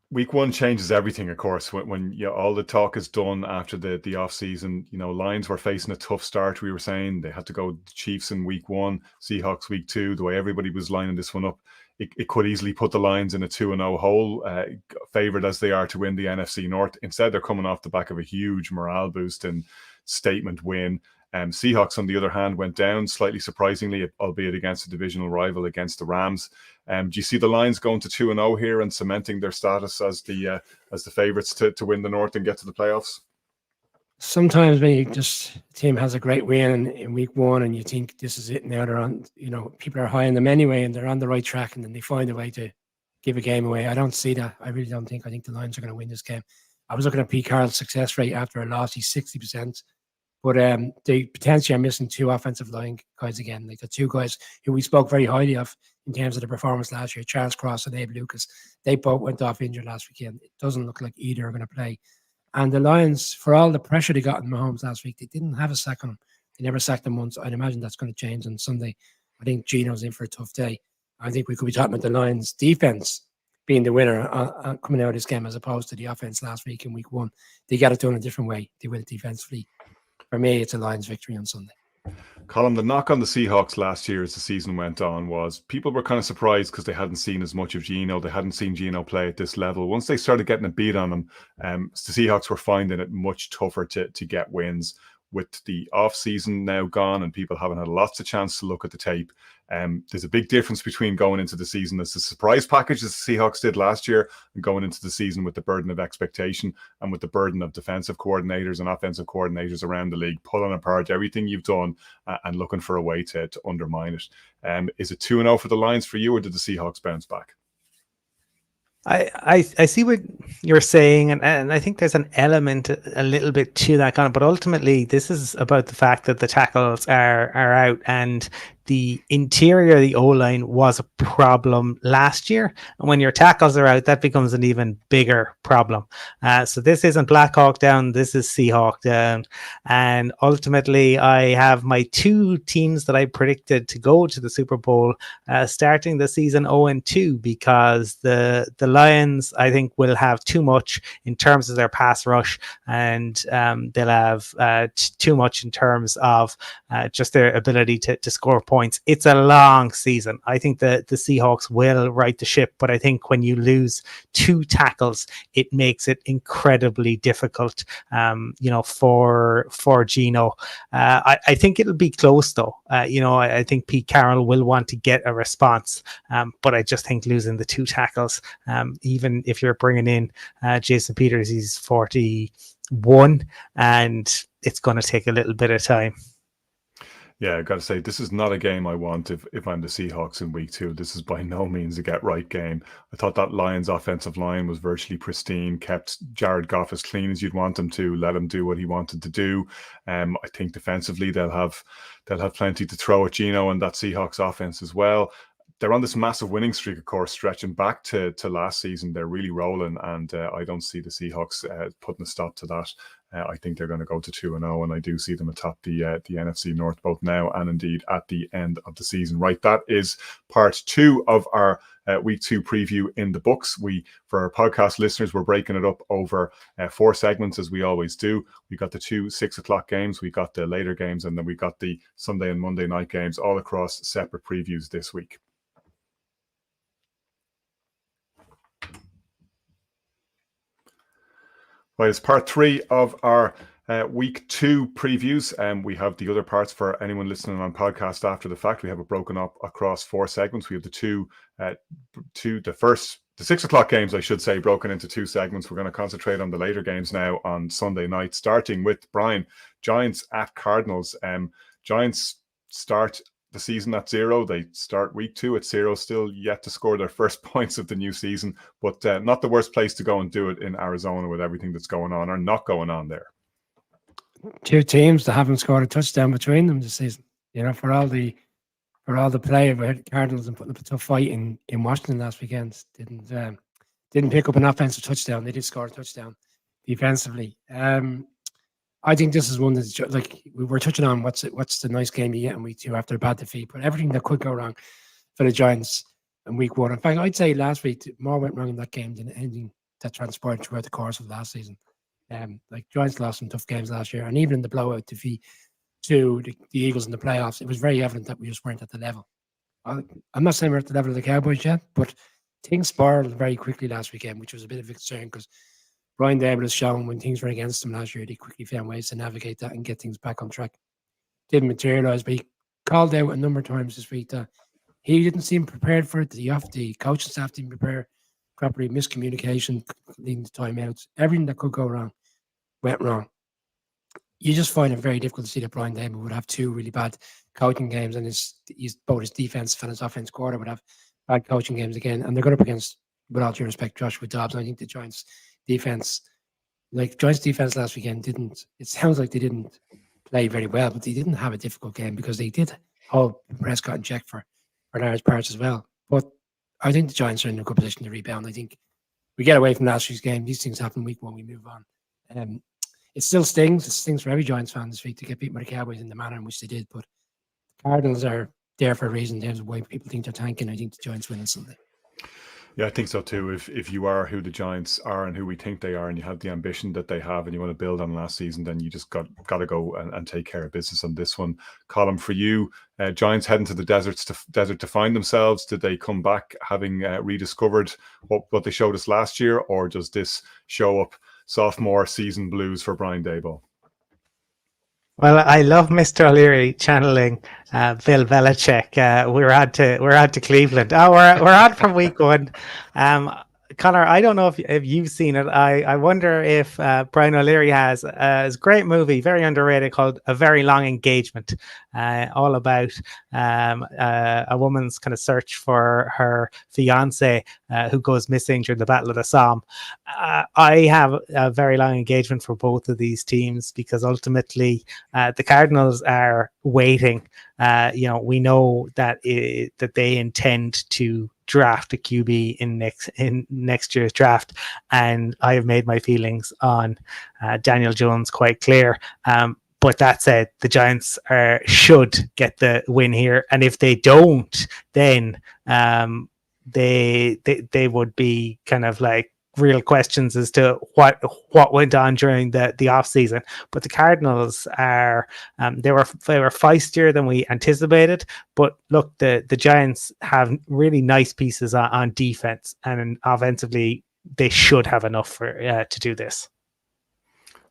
Week 1 changes everything, of course. When all the talk is done after the off season, Lions were facing a tough start. We were saying they had to go the Chiefs in week 1, Seahawks week 2. The way everybody was lining this one up, it could easily put the Lions in a 2-0 hole, favored as they are to win the NFC North. Instead, they're coming off the back of a huge morale boost and statement win. Seahawks, on the other hand, went down slightly surprisingly, albeit against a divisional rival, against the Rams. Do you see the Lions going to 2-0 here and cementing their status as the favourites to win the North and get to the playoffs? Sometimes when a team has a great win in week 1 and you think this is it now, they're on, people are high on them anyway and they're on the right track, and then they find a way to give a game away. I don't see that. I really don't think. I think the Lions are going to win this game. I was looking at Pete Carroll's success rate after a loss. He's 60%. But they potentially are missing 2 offensive line guys again. Like the 2 guys who we spoke very highly of in terms of the performance last year, Charles Cross and Abe Lucas. They both went off injured last weekend. It doesn't look like either are going to play. And the Lions, for all the pressure they got in Mahomes last week, they didn't have a sack on him. They never sacked him once. I'd imagine that's going to change on Sunday. I think Gino's in for a tough day. I think we could be talking about the Lions' defense being the winner coming out of this game, as opposed to the offense last week in week 1. They got it done a different way. They win it defensively. For me, it's a Lions victory on Sunday. Colm, the knock on the Seahawks last year as the season went on was people were kind of surprised because they hadn't seen as much of Gino. They hadn't seen Gino play at this level. Once they started getting a beat on him, the Seahawks were finding it much tougher to get wins. With the off-season now gone and people haven't had lots of chance to look at the tape, there's a big difference between going into the season as a surprise package as the Seahawks did last year and going into the season with the burden of expectation and with the burden of defensive coordinators and offensive coordinators around the league pulling apart everything you've done and looking for a way to undermine it. Is it 2-0 for the Lions for you, or did the Seahawks bounce back? I see what you're saying, and I think there's an element a little bit to that kind of, but ultimately this is about the fact that the tackles are out, and the interior of the O-line was a problem last year. And when your tackles are out, that becomes an even bigger problem. So this isn't Black Hawk down, this is Seahawk down. And ultimately, I have my 2 teams that I predicted to go to the Super Bowl starting the season 0-2, because the Lions, I think, will have too much in terms of their pass rush, and they'll have too much in terms of just their ability to score points. It's a long season. I think that the Seahawks will right the ship, but I think when you lose 2 tackles, it makes it incredibly difficult, for Gino. I think it'll be close though. I think Pete Carroll will want to get a response, but I just think losing the 2 tackles, even if you're bringing in Jason Peters, he's 41, and it's going to take a little bit of time. Yeah, I've got to say, this is not a game I want if I'm the Seahawks in week 2. This is by no means a get-right game. I thought that Lions offensive line was virtually pristine, kept Jared Goff as clean as you'd want him to, let him do what he wanted to do. I think defensively they'll have plenty to throw at Gino and that Seahawks offense as well. They're on this massive winning streak, of course, stretching back to last season. They're really rolling, and I don't see the Seahawks putting a stop to that. I think they're going to go to 2-0, and I do see them atop the NFC North both now and indeed at the end of the season. Right, that is part 2 of our week 2 preview in the books. For our podcast listeners, we're breaking it up over 4 segments as we always do. We got the 2 6 o'clock games, we got the later games, and then we got the Sunday and Monday night games all across separate previews this week. Right, it's part 3 of our week 2 previews. We have the other parts for anyone listening on podcast after the fact. We have it broken up across 4 segments. We have the 6 o'clock games, I should say, broken into 2 segments. We're going to concentrate on the later games now on Sunday night, starting with Brian, Giants at Cardinals. Giants start the season at 0. They start week 2 at 0, still yet to score their first points of the new season, but not the worst place to go and do it in Arizona with everything that's going on or not going on there. 2 teams that haven't scored a touchdown between them this season. For all the play of Cardinals and putting up a tough fight in Washington last weekend, didn't pick up an offensive touchdown. They did score a touchdown defensively. I think this is one that's like we were touching on. What's the nice game you get in week 2 after a bad defeat? But everything that could go wrong for the Giants in week 1. In fact, I'd say last week more went wrong in that game than anything that transpired throughout the course of last season. Giants lost some tough games last year, and even in the blowout defeat to the Eagles in the playoffs, it was very evident that we just weren't at the level. I'm not saying we're at the level of the Cowboys yet, but things spiraled very quickly last weekend, which was a bit of a concern because Brian Daboll has shown when things were against him last year, they quickly found ways to navigate that and get things back on track. Didn't materialise, but he called out a number of times this week that he didn't seem prepared for it. The coaching staff didn't prepare properly, miscommunication, leading to timeouts. Everything that could go wrong went wrong. You just find it very difficult to see that Brian Daboll would have 2 really bad coaching games, and both his defense and his offense quarter would have bad coaching games again. And they're going up against, with all due respect, Joshua Dobbs. I think the Giants defense last weekend it sounds like they didn't play very well, but they didn't have a difficult game because they did hold Prescott in check for large parts as well. But I think the Giants are in a good position to rebound. I think we get away from last week's game. These things happen week 1, we move on. It still stings. It stings for every Giants fan this week to get beat by the Cowboys in the manner in which they did. But the Cardinals are there for a reason in terms of why people think they're tanking. I think the Giants win on Sunday. Yeah, I think so too. If you are who the Giants are and who we think they are, and you have the ambition that they have, and you want to build on last season, then you just got to go and take care of business on this one. Colm, for you, Giants heading to the desert to find themselves. Did they come back having rediscovered what they showed us last year, or does this show up sophomore season blues for Brian Daboll? Well, I love Mr. O'Leary channeling Bill Belichick. We're on to Cleveland. Oh, we're on from week 1. Connor, I don't know if you've seen it. I wonder if Brian O'Leary has a great movie, very underrated, called A Very Long Engagement, all about a woman's kind of search for her fiance who goes missing during the Battle of the Somme. I have a very long engagement for both of these teams because ultimately the Cardinals are waiting. We know that that they intend to draft a QB in next year's draft, and I have made my feelings on Daniel Jones quite clear. But that said, the Giants should get the win here, and if they don't, then they would be kind of like real questions as to what went on during the off season. But the Cardinals are they were feistier than we anticipated. But look, the Giants have really nice pieces on defense, and offensively they should have enough to do this.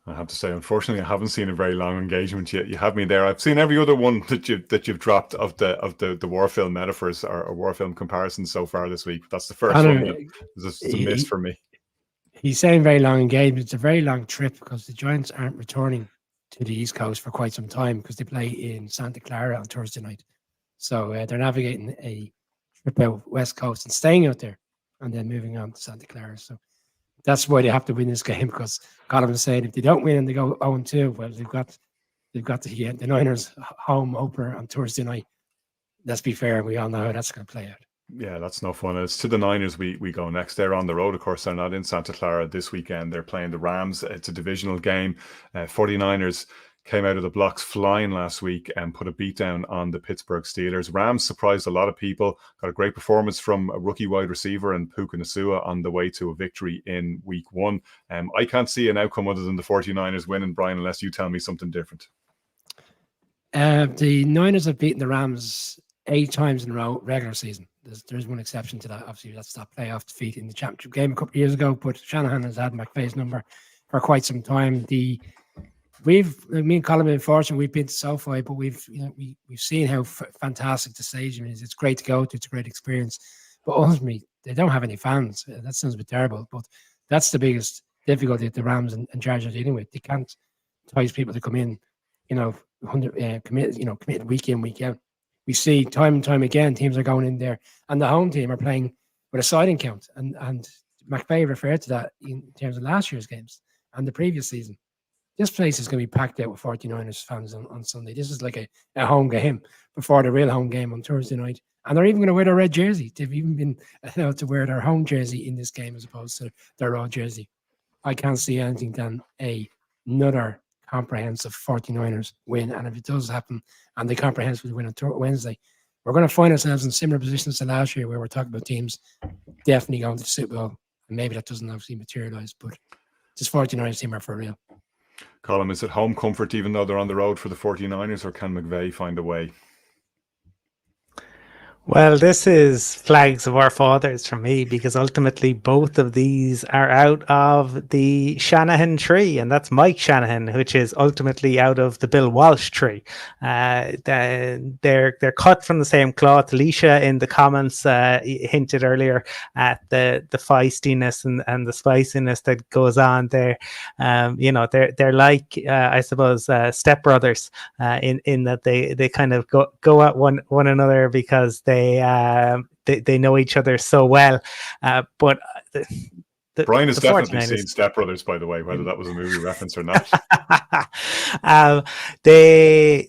I have to say, unfortunately, I haven't seen a very long engagement yet. You have me there. I've seen every other one that you've dropped of the war film metaphors or war film comparisons so far this week. That's the first one. It's a miss for me. He's saying very long engagement. It's a very long trip because the Giants aren't returning to the East Coast for quite some time because they play in Santa Clara on Thursday night. So they're navigating a trip out West Coast and staying out there and then moving on to Santa Clara. So that's why they have to win this game, because Colm was saying if they don't win and they go 0-2, well, they've got the Niners home opener on Thursday night. Let's be fair, we all know how that's going to play out. Yeah, that's no fun. It's to the Niners we go next. They're on the road. Of course, they're not in Santa Clara this weekend. They're playing the Rams. It's a divisional game. 49ers came out of the blocks flying last week and put a beat down on the Pittsburgh Steelers. Rams surprised a lot of people. Got a great performance from a rookie wide receiver and Puka Nacua on the way to a victory in week one. I can't see an outcome other than the 49ers winning, Brian, unless you tell me something different. The Niners have beaten the Rams 8 times in a row regular season. There's one exception to that. Obviously, that's that playoff defeat in the championship game a couple of years ago. But Shanahan has had McVay's number for quite some time. Me and Colin, been fortunate. We've been to SoFi, but we've seen how fantastic the stadium is. It's great to go to. It's a great experience. But ultimately, they don't have any fans. That sounds a bit terrible, but that's the biggest difficulty that the Rams and Chargers are dealing with. They can't entice people to come in, committed week in, week out. We see time and time again, teams are going in there, and the home team are playing with a siding count. And McVay referred to that in terms of last year's games and the previous season. This place is going to be packed out with 49ers fans on Sunday. This is like a home game before the real home game on Thursday night. And they're even going to wear their red jersey. They've even been allowed to wear their home jersey in this game as opposed to their road jersey. I can't see anything than another comprehensive 49ers win. And if it does happen and they comprehensively win on Wednesday, we're going to find ourselves in similar positions to last year where we're talking about teams definitely going to the Super Bowl. And maybe that doesn't obviously materialize, but this 49ers team are for real. Colin, is it home comfort even though they're on the road for the 49ers, or can McVay find a way? Well, this is flags of our fathers for me, because ultimately both of these are out of the Shanahan tree, and that's Mike Shanahan, which is ultimately out of the Bill Walsh tree. They're cut from the same cloth. Alicia in the comments hinted earlier at the feistiness and the spiciness that goes on there. They're like I suppose stepbrothers in that they kind of go at one another because they know each other so well, but Brian has definitely seen Step Brothers, by the way, whether that was a movie reference or not. The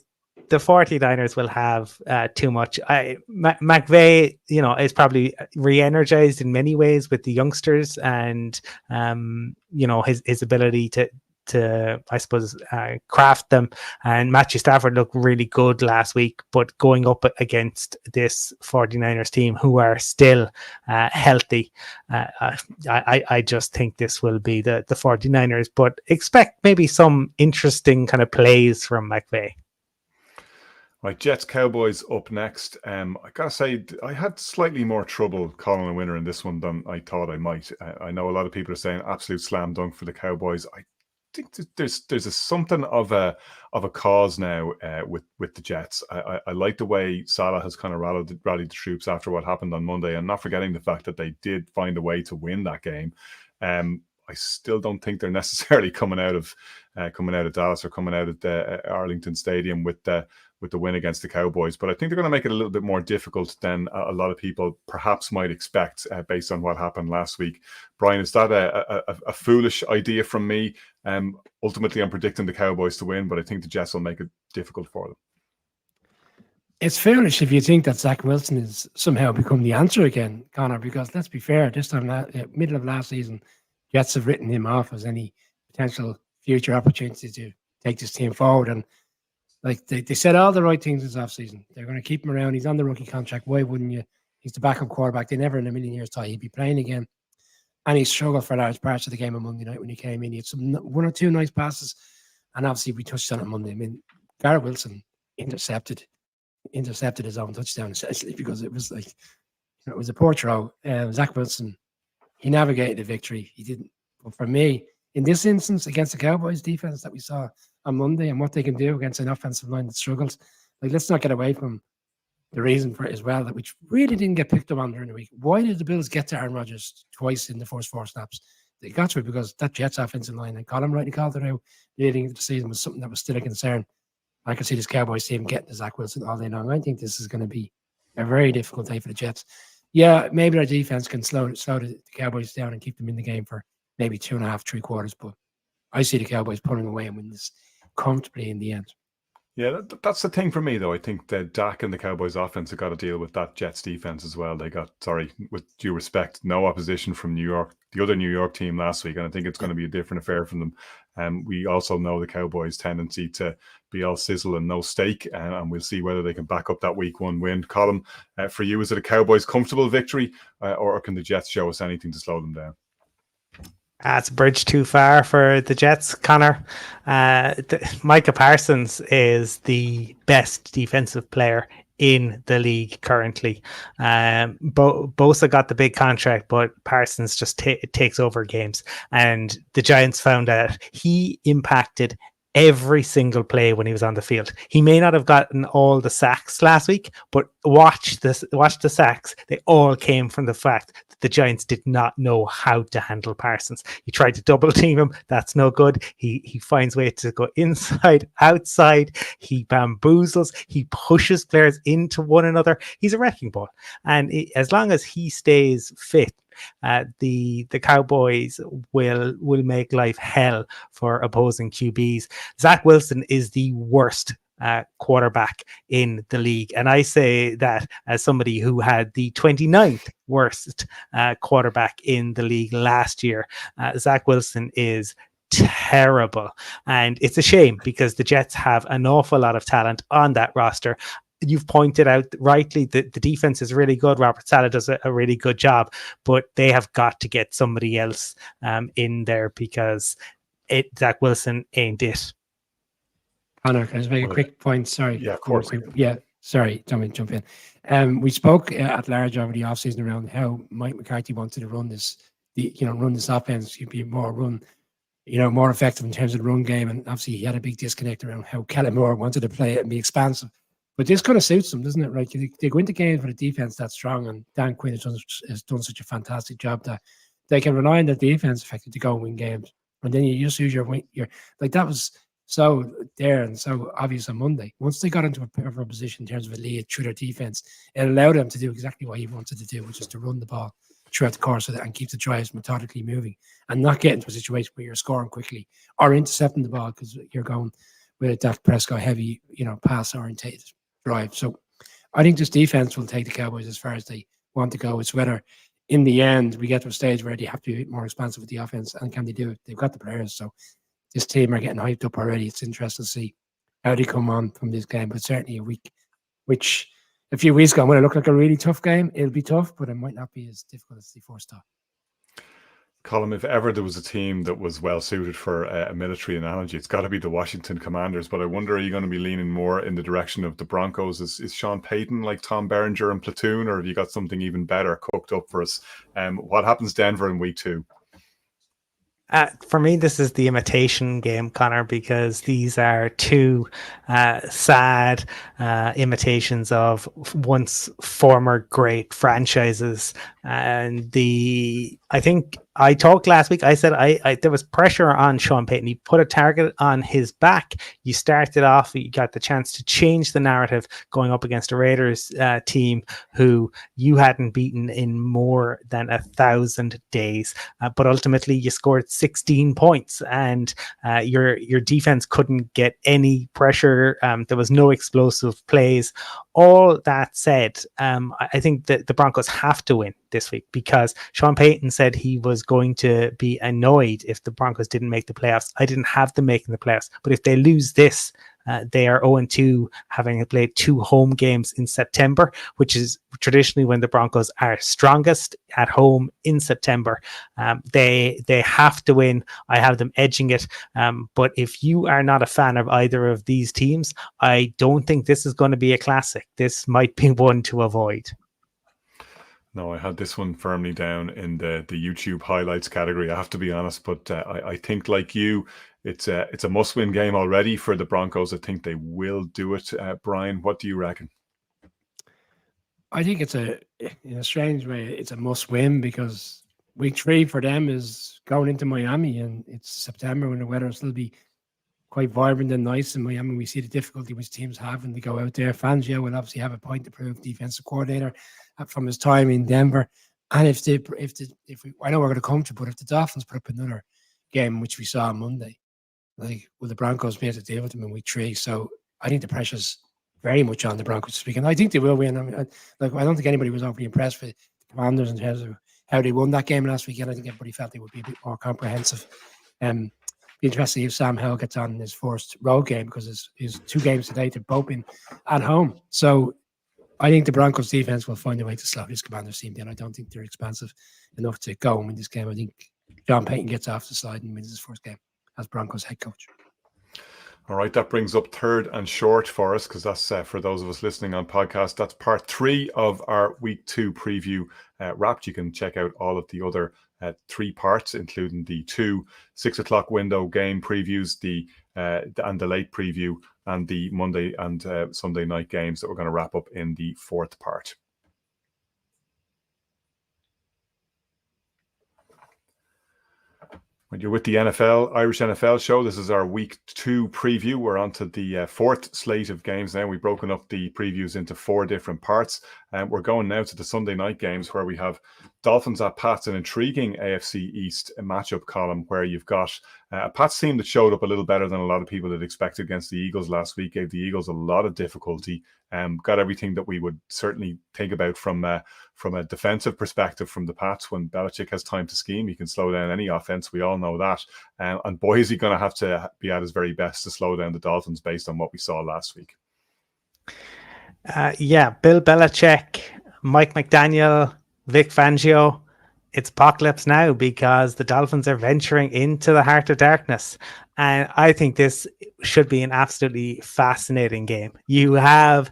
49ers will have too much. McVay, is probably re-energized in many ways with the youngsters and his ability to I suppose craft them. And Matthew Stafford looked really good last week, but going up against this 49ers team who are still healthy, I just think this will be the 49ers, but expect maybe some interesting kind of plays from McVay. Right, Jets Cowboys up next. I gotta say, I had slightly more trouble calling a winner in this one than I thought I might. I know a lot of people are saying absolute slam dunk for the Cowboys. I think there's something of a cause now with the Jets. I like the way Salah has kind of rallied the troops after what happened on Monday, and not forgetting the fact that they did find a way to win that game. I still don't think they're necessarily coming out of Dallas or coming out of the Arlington Stadium with the win against the Cowboys, but I think they're going to make it a little bit more difficult than a lot of people perhaps might expect based on what happened last week. Brian, is that a foolish idea from me? Ultimately, I'm predicting the Cowboys to win, but I think the Jets will make it difficult for them. It's foolish if you think that Zach Wilson has somehow become the answer again, Connor, because let's be fair, this time, middle of last season, Jets have written him off as any potential future opportunity to take this team forward. And like they said all the right things this offseason. They're going to keep him around. He's on the rookie contract. Why wouldn't you? He's the backup quarterback. They never in a million years thought he'd be playing again. And he struggled for large parts of the game on Monday night when he came in. He had one or two nice passes. And obviously we touched on it Monday. I mean, Garrett Wilson intercepted his own touchdown essentially because it was like, it was a poor throw. Zach Wilson, he navigated the victory. He didn't. But for me, in this instance, against the Cowboys defense that we saw on Monday and what they can do against an offensive line that struggles, like, let's not get away from the reason for it as well, that which really didn't get picked up on during the week. Why did the Bills get to Aaron Rodgers twice in the first 4 snaps? They got to it because that Jets offensive line, and Colin rightly called it out leading into the season, was something that was still a concern. I can see this Cowboys team getting to Zach Wilson all day long. I think this is going to be a very difficult day for the Jets. Yeah, maybe their defense can slow the Cowboys down and keep them in the game for maybe 2.5, 3 quarters, but I see the Cowboys pulling away and win this comfortably in the end. Yeah, that's the thing for me, though. I think that Dak and the Cowboys offense have got to deal with that Jets defense as well. They got, sorry, with due respect, no opposition from New York, the other New York team last week, and I think it's going to be a different affair from them. We also know the Cowboys' tendency to be all sizzle and no steak, and we'll see whether they can back up that week 1 win. Colm, for you, is it a Cowboys' comfortable victory, or can the Jets show us anything to slow them down? It's a bridge too far for the Jets, Connor. Micah Parsons is the best defensive player in the league currently. Bosa got the big contract, but Parsons just takes over games. And the Giants found out he impacted every single play when he was on the field. He may not have gotten all the sacks last week, but watch the sacks. They all came from the fact that the Giants did not know how to handle Parsons. He tried to double team him. That's no good. He finds ways to go inside, outside. He bamboozles. He pushes players into one another. He's a wrecking ball. And as long as he stays fit, the Cowboys will make life hell for opposing QBs. Zach Wilson is the worst quarterback in the league, and I say that as somebody who had the 29th worst quarterback in the league last year. Zach Wilson is terrible, and it's a shame because the Jets have an awful lot of talent on that roster. You've pointed out rightly that the defense is really good. Robert Saleh does a really good job, but they have got to get somebody else in there because Zach Wilson ain't it. Connor, can I just make a quick point? Sorry. Yeah, of course. Yeah, sorry. Don't mean to jump in. We spoke at large over the offseason around how Mike McCarthy wanted to run this offense. He'd be more effective in terms of the run game. And obviously he had a big disconnect around how Kellen Moore wanted to play it and be expansive. But this kind of suits them, doesn't it? Right? They go into games with a defense that's strong, and Dan Quinn has done such a fantastic job that they can rely on their defense effectively to go and win games. And then you just use your like that was so there and so obvious on Monday. Once they got into a powerful position in terms of a lead through their defense, it allowed them to do exactly what he wanted to do, which is to run the ball throughout the course of it and keep the drives methodically moving and not get into a situation where you're scoring quickly or intercepting the ball because you're going with a Dak Prescott heavy, pass orientated drive. So I think this defense will take the Cowboys as far as they want to go. It's whether in the end we get to a stage where they have to be more expansive with the offense, and can they do it? They've got the players. So this team are getting hyped up already. It's interesting to see how they come on from this game, but certainly a week, which a few weeks ago when it looked like a really tough game, it'll be tough, but it might not be as difficult as the first half. Colm, if ever there was a team that was well suited for a military analogy, it's got to be the Washington Commanders. But I wonder, are you going to be leaning more in the direction of the Broncos? Is Sean Payton like Tom Berenger and Platoon, or have you got something even better cooked up for us? What happens Denver in week 2? For me, this is the imitation game, Connor, because these are two sad imitations of once former great franchises. And I think I talked last week. I said there was pressure on Sean Payton. He put a target on his back. You started off, you got the chance to change the narrative going up against a Raiders team who you hadn't beaten in more than 1,000 days. But ultimately, you scored 16 points, and your defense couldn't get any pressure. There was no explosive plays. All that said, I think that the Broncos have to win this week because Sean Payton said he was going to be annoyed if the Broncos didn't make the playoffs. I didn't have them making the playoffs, but if they lose this, they are 0-2, having played 2 home games in September, which is traditionally when the Broncos are strongest at home in September. They have to win. I have them edging it. But if you are not a fan of either of these teams, I don't think this is going to be a classic. This might be one to avoid. No, I had this one firmly down in the YouTube highlights category, I have to be honest. But I think, like you, it's a must-win game already for the Broncos. I think they will do it. Brian, what do you reckon? I think in a strange way, it's a must-win because week 3 for them is going into Miami, and it's September when the weather will still be quite vibrant and nice in Miami. We see the difficulty which teams have when they go out there. Fangio will obviously have a point to prove, defensive coordinator from his time in Denver. And if I know we're going to come to, but if the Dolphins put up another game, which we saw on Monday, like will the Broncos be able to deal with them in week 3? So I think the pressure's very much on the Broncos this weekend. I think they will win. I mean, I don't think anybody was overly impressed with the Commanders in terms of how they won that game last weekend. I think everybody felt they would be a bit more comprehensive. Be interesting if Sam Howell gets on in his first road game, because his 2 games today they've both been at home. So I think the Broncos defense will find a way to slow this Commanders team down. I don't think they're expansive enough to go and win this game. I think John Payton gets off the slide and wins his first game as Broncos head coach. All right, that brings up third and short for us, because that's for those of us listening on podcast. That's part 3 of our week 2 preview wrapped. You can check out all of the other 3 parts, including the 2 6:00 window game previews, and the late preview, and the Monday and Sunday night games that we're going to wrap up in the 4th part. When you're with the Irish NFL show, this is our week 2 preview. We're on to the 4th slate of games now. We've broken up the previews into 4 different parts. And we're going now to the Sunday night games, where we have Dolphins at Pats, an intriguing AFC East matchup column, where you've got a Pats team that showed up a little better than a lot of people had expected against the Eagles last week, gave the Eagles a lot of difficulty, got everything that we would certainly think about from a defensive perspective from the Pats. When Belichick has time to scheme, he can slow down any offense. We all know that. And boy, is he going to have to be at his very best to slow down the Dolphins based on what we saw last week. Bill Belichick, Mike McDaniel, Vic Fangio. It's apocalypse now, because the Dolphins are venturing into the heart of darkness. And I think this should be an absolutely fascinating game. You have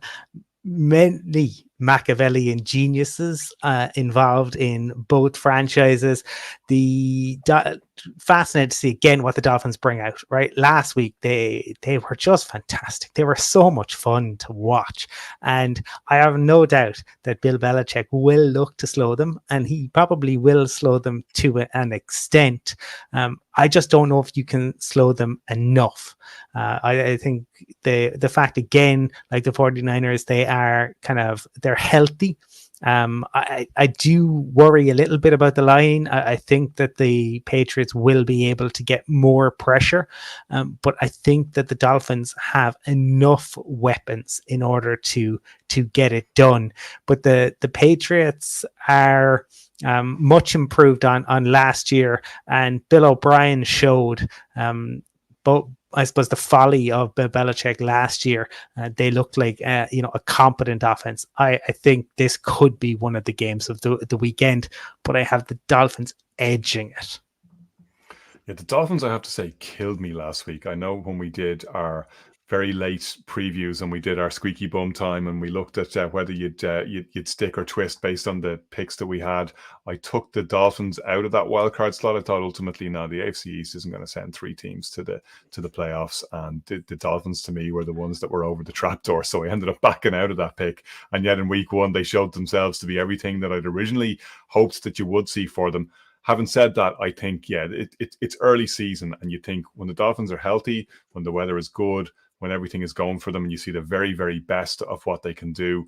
many Machiavellian geniuses involved in both franchises. Fascinated to see again what the Dolphins bring out. Right, last week they were just fantastic. They were so much fun to watch, and I have no doubt that Bill Belichick will look to slow them, and he probably will slow them to an extent. I just don't know if you can slow them enough. I think the fact, again, like the 49ers, they're healthy. I do worry a little bit about the line. I think that the Patriots will be able to get more pressure, but I think that the Dolphins have enough weapons in order to get it done. But the Patriots are much improved on last year, and Bill O'Brien showed both, I suppose, the folly of Bill Belichick last year. They looked like a competent offense. I think this could be one of the games of the weekend, but I have the Dolphins edging it. Yeah, the Dolphins, I have to say, killed me last week. I know when we did our very late previews and we did our squeaky bum time and we looked at whether you'd stick or twist based on the picks that we had, I took the Dolphins out of that wildcard slot. I thought ultimately, no, the AFC East isn't going to send 3 teams to the playoffs, and the Dolphins to me were the ones that were over the trapdoor, so I ended up backing out of that pick. And yet in week 1 they showed themselves to be everything that I'd originally hoped that you would see for them. Having said that, I think it's early season, and you think when the Dolphins are healthy, when the weather is good, when everything is going for them, and you see the very, very best of what they can do,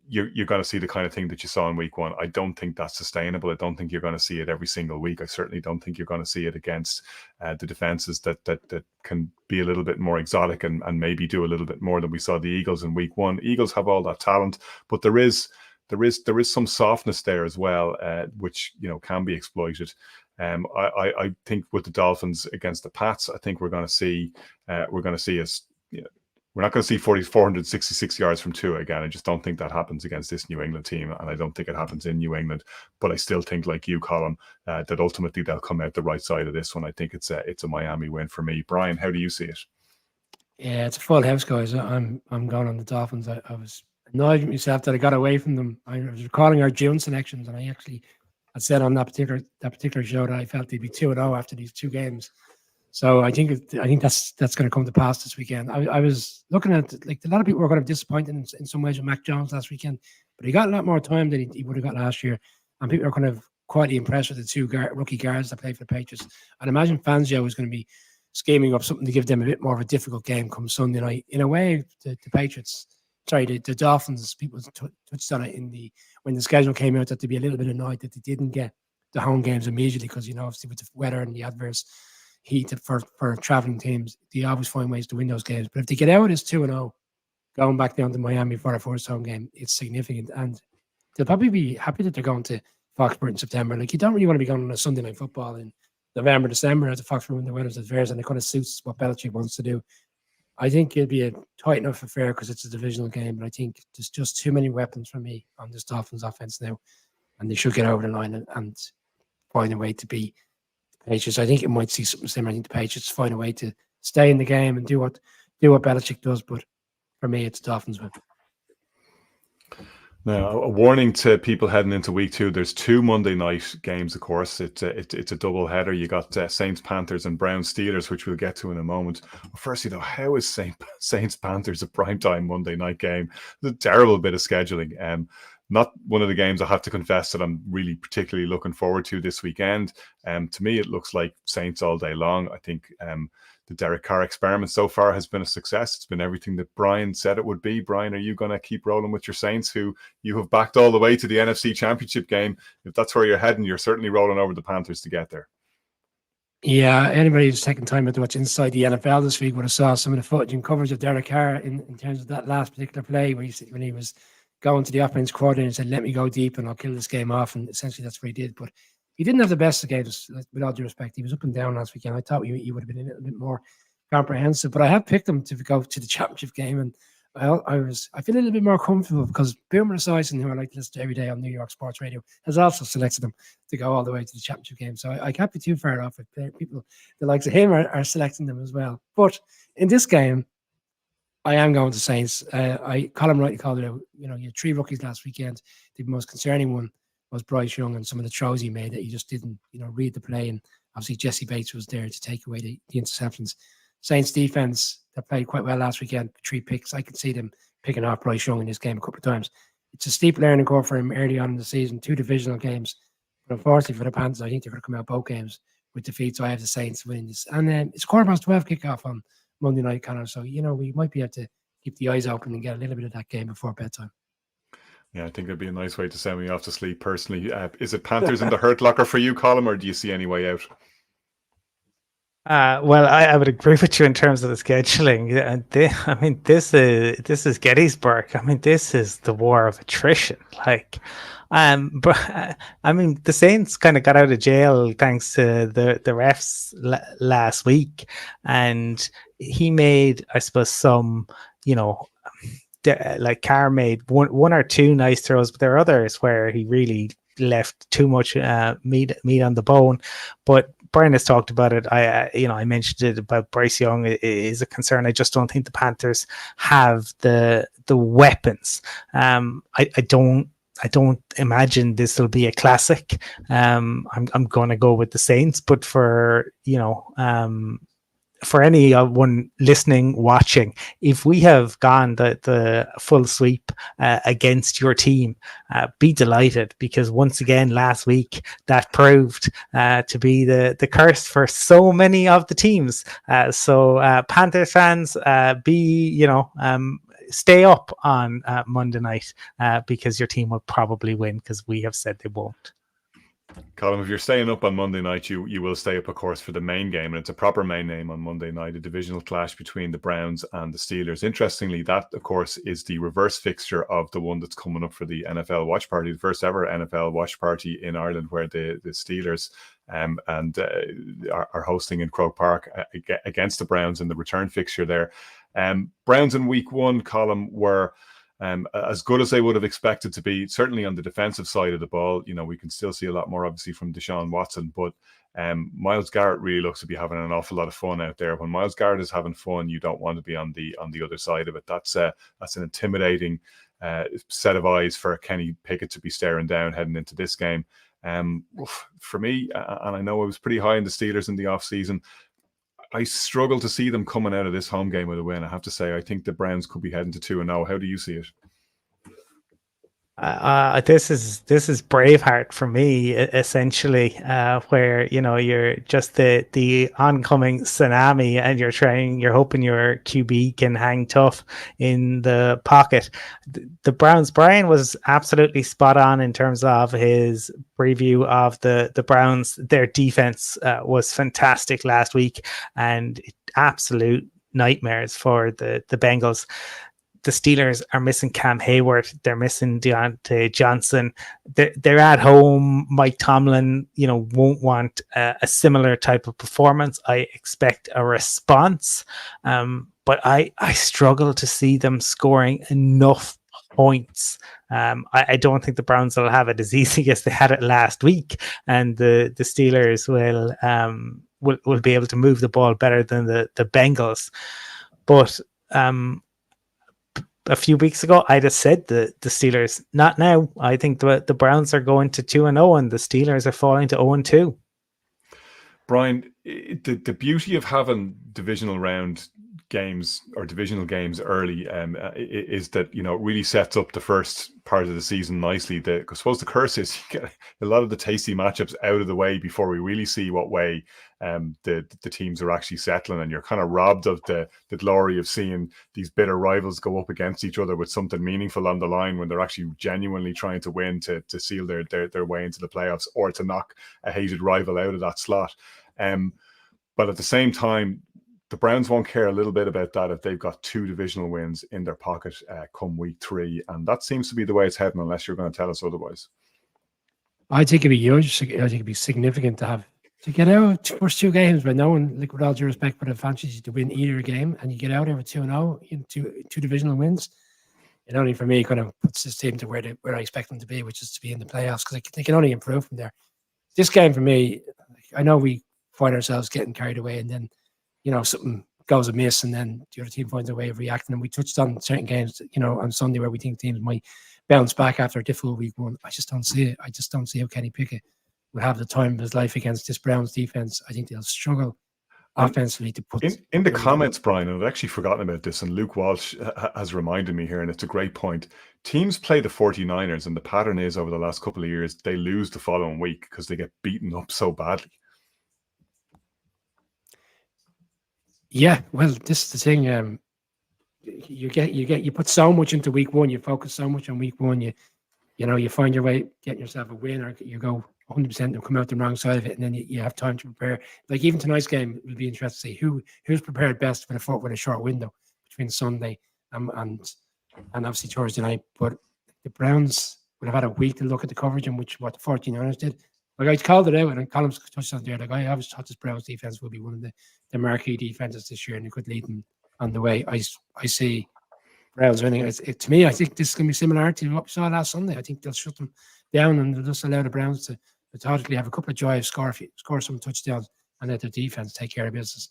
you're going to see the kind of thing that you saw in week 1. I don't think that's sustainable. I don't think you're going to see it every single week. I certainly don't think you're going to see it against the defenses that can be a little bit more exotic and maybe do a little bit more than we saw the Eagles in week 1. Eagles have all that talent, but there is some softness there as well, which can be exploited. I think with the Dolphins against the Pats, I think we're going to see us. We're not going to see 466 yards from Tua again. I just don't think that happens against this New England team, and I don't think it happens in New England. But I still think, like you, Colin, that ultimately they'll come out the right side of this one. I think it's a Miami win for me. Brian, how do you see it? Yeah, it's a full house, guys. I'm going on the Dolphins. I was annoyed with myself that I got away from them. I was recalling our June selections, and I said on that particular show that I felt they'd be 2-0 after these 2 games. So I think that's going to come to pass this weekend. I was looking at, like, a lot of people were going to be disappointed in some ways with Mac Jones last weekend, but he got a lot more time than he would have got last year, and people are kind of quietly impressed with the 2 rookie guards that play for the Patriots. I'd imagine Fangio is going to be scheming up something to give them a bit more of a difficult game come Sunday night. In a way, the Dolphins, people touched on it when the schedule came out, that they'd be a little bit annoyed that they didn't get the home games immediately, because obviously with the weather and the adverse heat for traveling teams. They always find ways to win those games. But if they get out as 2-0, going back down to Miami for their first home game, it's significant. And they'll probably be happy that they're going to Foxborough in September. Like, you don't really want to be going on a Sunday night football in November, December at the Foxborough when the weather's adverse, and it kind of suits what Belichick wants to do. I think it'll be a tight enough affair because it's a divisional game, but I think there's just too many weapons for me on this Dolphins offense now, and they should get over the line and find a way to beat the Patriots. I think it might see something similar. I think the Patriots find a way to stay in the game and do what Belichick does, but for me, it's Dolphins win. Now, a warning to people heading into week 2. There's 2 Monday night games, of course. It's a double header. You got Saints, Panthers, and Browns, Steelers, which we'll get to in a moment. Firstly, though, how is Saints, Panthers a primetime Monday night game? It's a terrible bit of scheduling. Not one of the games, I have to confess, that I'm really particularly looking forward to this weekend. To me, it looks like Saints all day long. I think the Derek Carr experiment so far has been a success. It's been everything that Brian said it would be. Brian, are you going to keep rolling with your Saints, who you have backed all the way to the NFC Championship game? If that's where you're heading, you're certainly rolling over the Panthers to get there. Yeah, anybody who's taken time to watch Inside the NFL this week would have saw some of the footage and coverage of Derek Carr in terms of that last particular play when he was going to the offense coordinator and said, "Let me go deep and I'll kill this game off." And essentially that's what he did. But he didn't have the best of games, with all due respect. He was up and down last weekend. I thought he would have been a little bit more comprehensive, but I have picked him to go to the championship game, and I feel a little bit more comfortable because Boomer Esiason, who I like to listen to every day on New York Sports Radio, has also selected him to go all the way to the championship game. So I can't be too far off it. People, the likes of him, are selecting them as well. But in this game, I am going to Saints. Colin rightly called it out. You had 3 rookies last weekend. The most concerning one was Bryce Young and some of the throws he made that he just didn't, read the play. And obviously Jesse Bates was there to take away the interceptions. Saints defense, they played quite well last weekend. 3 picks. I could see them picking off Bryce Young in this game a couple of times. It's a steep learning curve for him early on in the season. 2 divisional games. But unfortunately for the Panthers, I think they're going to come out both games with defeat. So I have the Saints winning this. And then it's 12:15 kickoff on Monday night, Connor. So, we might be able to keep the eyes open and get a little bit of that game before bedtime. Yeah, I think it'd be a nice way to send me off to sleep personally. Is it Panthers in the hurt locker for you, Colin, or do you see any way out? Well, I would agree with you in terms of the scheduling. This is Gettysburg. This is the war of attrition. But the Saints kind of got out of jail thanks to the refs last week, and he made, I suppose, some, like Carr made one or 2 nice throws, but there are others where he really left too much meat on the bone. But Brian has talked about it. I mentioned it about Bryce Young is a concern. I just don't think the Panthers have the weapons. I don't imagine this will be a classic. I'm going to go with the Saints, but for anyone listening, watching, if we have gone the full sweep against your team, be delighted, because once again last week that proved to be the curse for so many of the teams. So Panthers fans, stay up on Monday night because your team will probably win, because we have said they won't. Colin, if you're staying up on Monday night, you will stay up, of course, for the main game, and it's a proper main name on Monday night, a divisional clash between the Browns and the Steelers. Interestingly, that, of course, is the reverse fixture of the one that's coming up for the NFL Watch Party, the first ever NFL Watch Party in Ireland, where the Steelers are hosting in Croke Park against the Browns in the return fixture there. Browns in week 1, Colin, were as good as they would have expected to be, certainly on the defensive side of the ball. We can still see a lot more, obviously, from Deshaun Watson, but Myles Garrett really looks to be having an awful lot of fun out there. When Myles Garrett is having fun, you don't want to be on the other side of it. That's an intimidating set of eyes for Kenny Pickett to be staring down heading into this game. For me, and I know I was pretty high in the Steelers in the offseason, I struggle to see them coming out of this home game with a win. I have to say, I think the Browns could be heading to 2-0. How do you see it? This is Braveheart for me, essentially, where you're just the oncoming tsunami, and you're hoping your QB can hang tough in the pocket. The Browns, Brian was absolutely spot on in terms of his preview of the Browns. Their defense was fantastic last week, and absolute nightmares for the Bengals. The Steelers are missing Cam Hayward. They're missing Deontay Johnson. They're at home. Mike Tomlin, won't want a similar type of performance. I expect a response, but I struggle to see them scoring enough points. I don't think the Browns will have it as easy as they had it last week, and the Steelers will be able to move the ball better than the Bengals. But a few weeks ago, I'd have said the Steelers. Not now. I think the Browns are going to 2-0, and the Steelers are falling to 0-2. Brian, the beauty of having divisional round games or divisional games early is that it really sets up the first part of the season nicely. I suppose the curse is you get a lot of the tasty matchups out of the way before we really see what way the teams are actually settling, and you're kind of robbed of the glory of seeing these bitter rivals go up against each other with something meaningful on the line when they're actually genuinely trying to win to seal their way into the playoffs, or to knock a hated rival out of that slot. But at the same time, the Browns won't care a little bit about that if they've got 2 divisional wins in their pocket come week 3. And that seems to be the way it's heading, unless you're going to tell us otherwise. I think it'd be huge. I think it'd be significant to get out first 2 games, but no one, with all due respect, would have fancied you to win either game, and you get out over 2-0 in two divisional wins. It only, for me, kind of puts this team to where I expect them to be, which is to be in the playoffs, because they can only improve from there. This game, for me, I know we find ourselves getting carried away, and then something goes amiss, and then the other team finds a way of reacting. And we touched on certain games, on Sunday, where we think teams might bounce back after a difficult week 1. I just don't see it. I just don't see how Kenny Pickett would have the time of his life against this Browns defense. I think they'll struggle offensively to put in the comments, Brian. And I'd actually forgotten about this, and Luke Walsh has reminded me here, and it's a great point. Teams play the 49ers, and the pattern is over the last couple of years they lose the following week because they get beaten up so badly. Yeah, well, this is the thing. You put so much into week 1. You focus so much on week 1. You find your way getting yourself a win, or you go 100% and come out the wrong side of it, and then you have time to prepare. Like even tonight's game, it will be interesting to see who's prepared best with a short window between Sunday and obviously Thursday night. But the Browns would have had a week to look at the coverage, and what the 49ers did. Like I called it out, and Columns touched on there. Like I always thought this Browns defense would be one of the marquee defenses this year, and it could lead them on the way. I see Browns winning. To me, I think this is going to be similar to what we saw last Sunday. I think they'll shut them down, and they'll just allow the Browns to methodically have a couple of drives, score some touchdowns, and let their defense take care of business.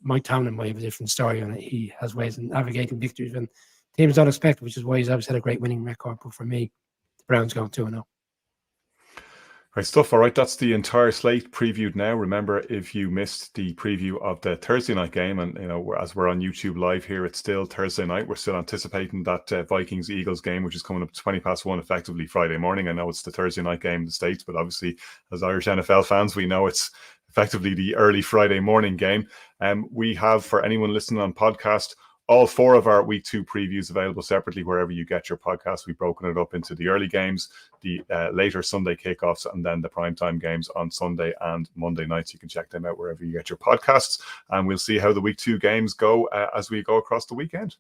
Mike Tomlin might have a different story on it. He has ways of navigating victories when teams don't expect, which is why he's always had a great winning record. But for me, the Browns going 2-0. Right stuff. All right, that's the entire slate previewed now. Remember, if you missed the preview of the Thursday night game, and as we're on YouTube live here, it's still Thursday night. We're still anticipating that Vikings-Eagles game, which is coming up 1:20, effectively Friday morning. I know it's the Thursday night game in the States, but obviously, as Irish NFL fans, we know it's effectively the early Friday morning game. We have, for anyone listening on podcast, all 4 of our week 2 previews available separately wherever you get your podcast. We've broken it up into the early games, the later Sunday kickoffs, and then the primetime games on Sunday and Monday nights. You can check them out wherever you get your podcasts, and we'll see how the week 2 games go as we go across the weekend.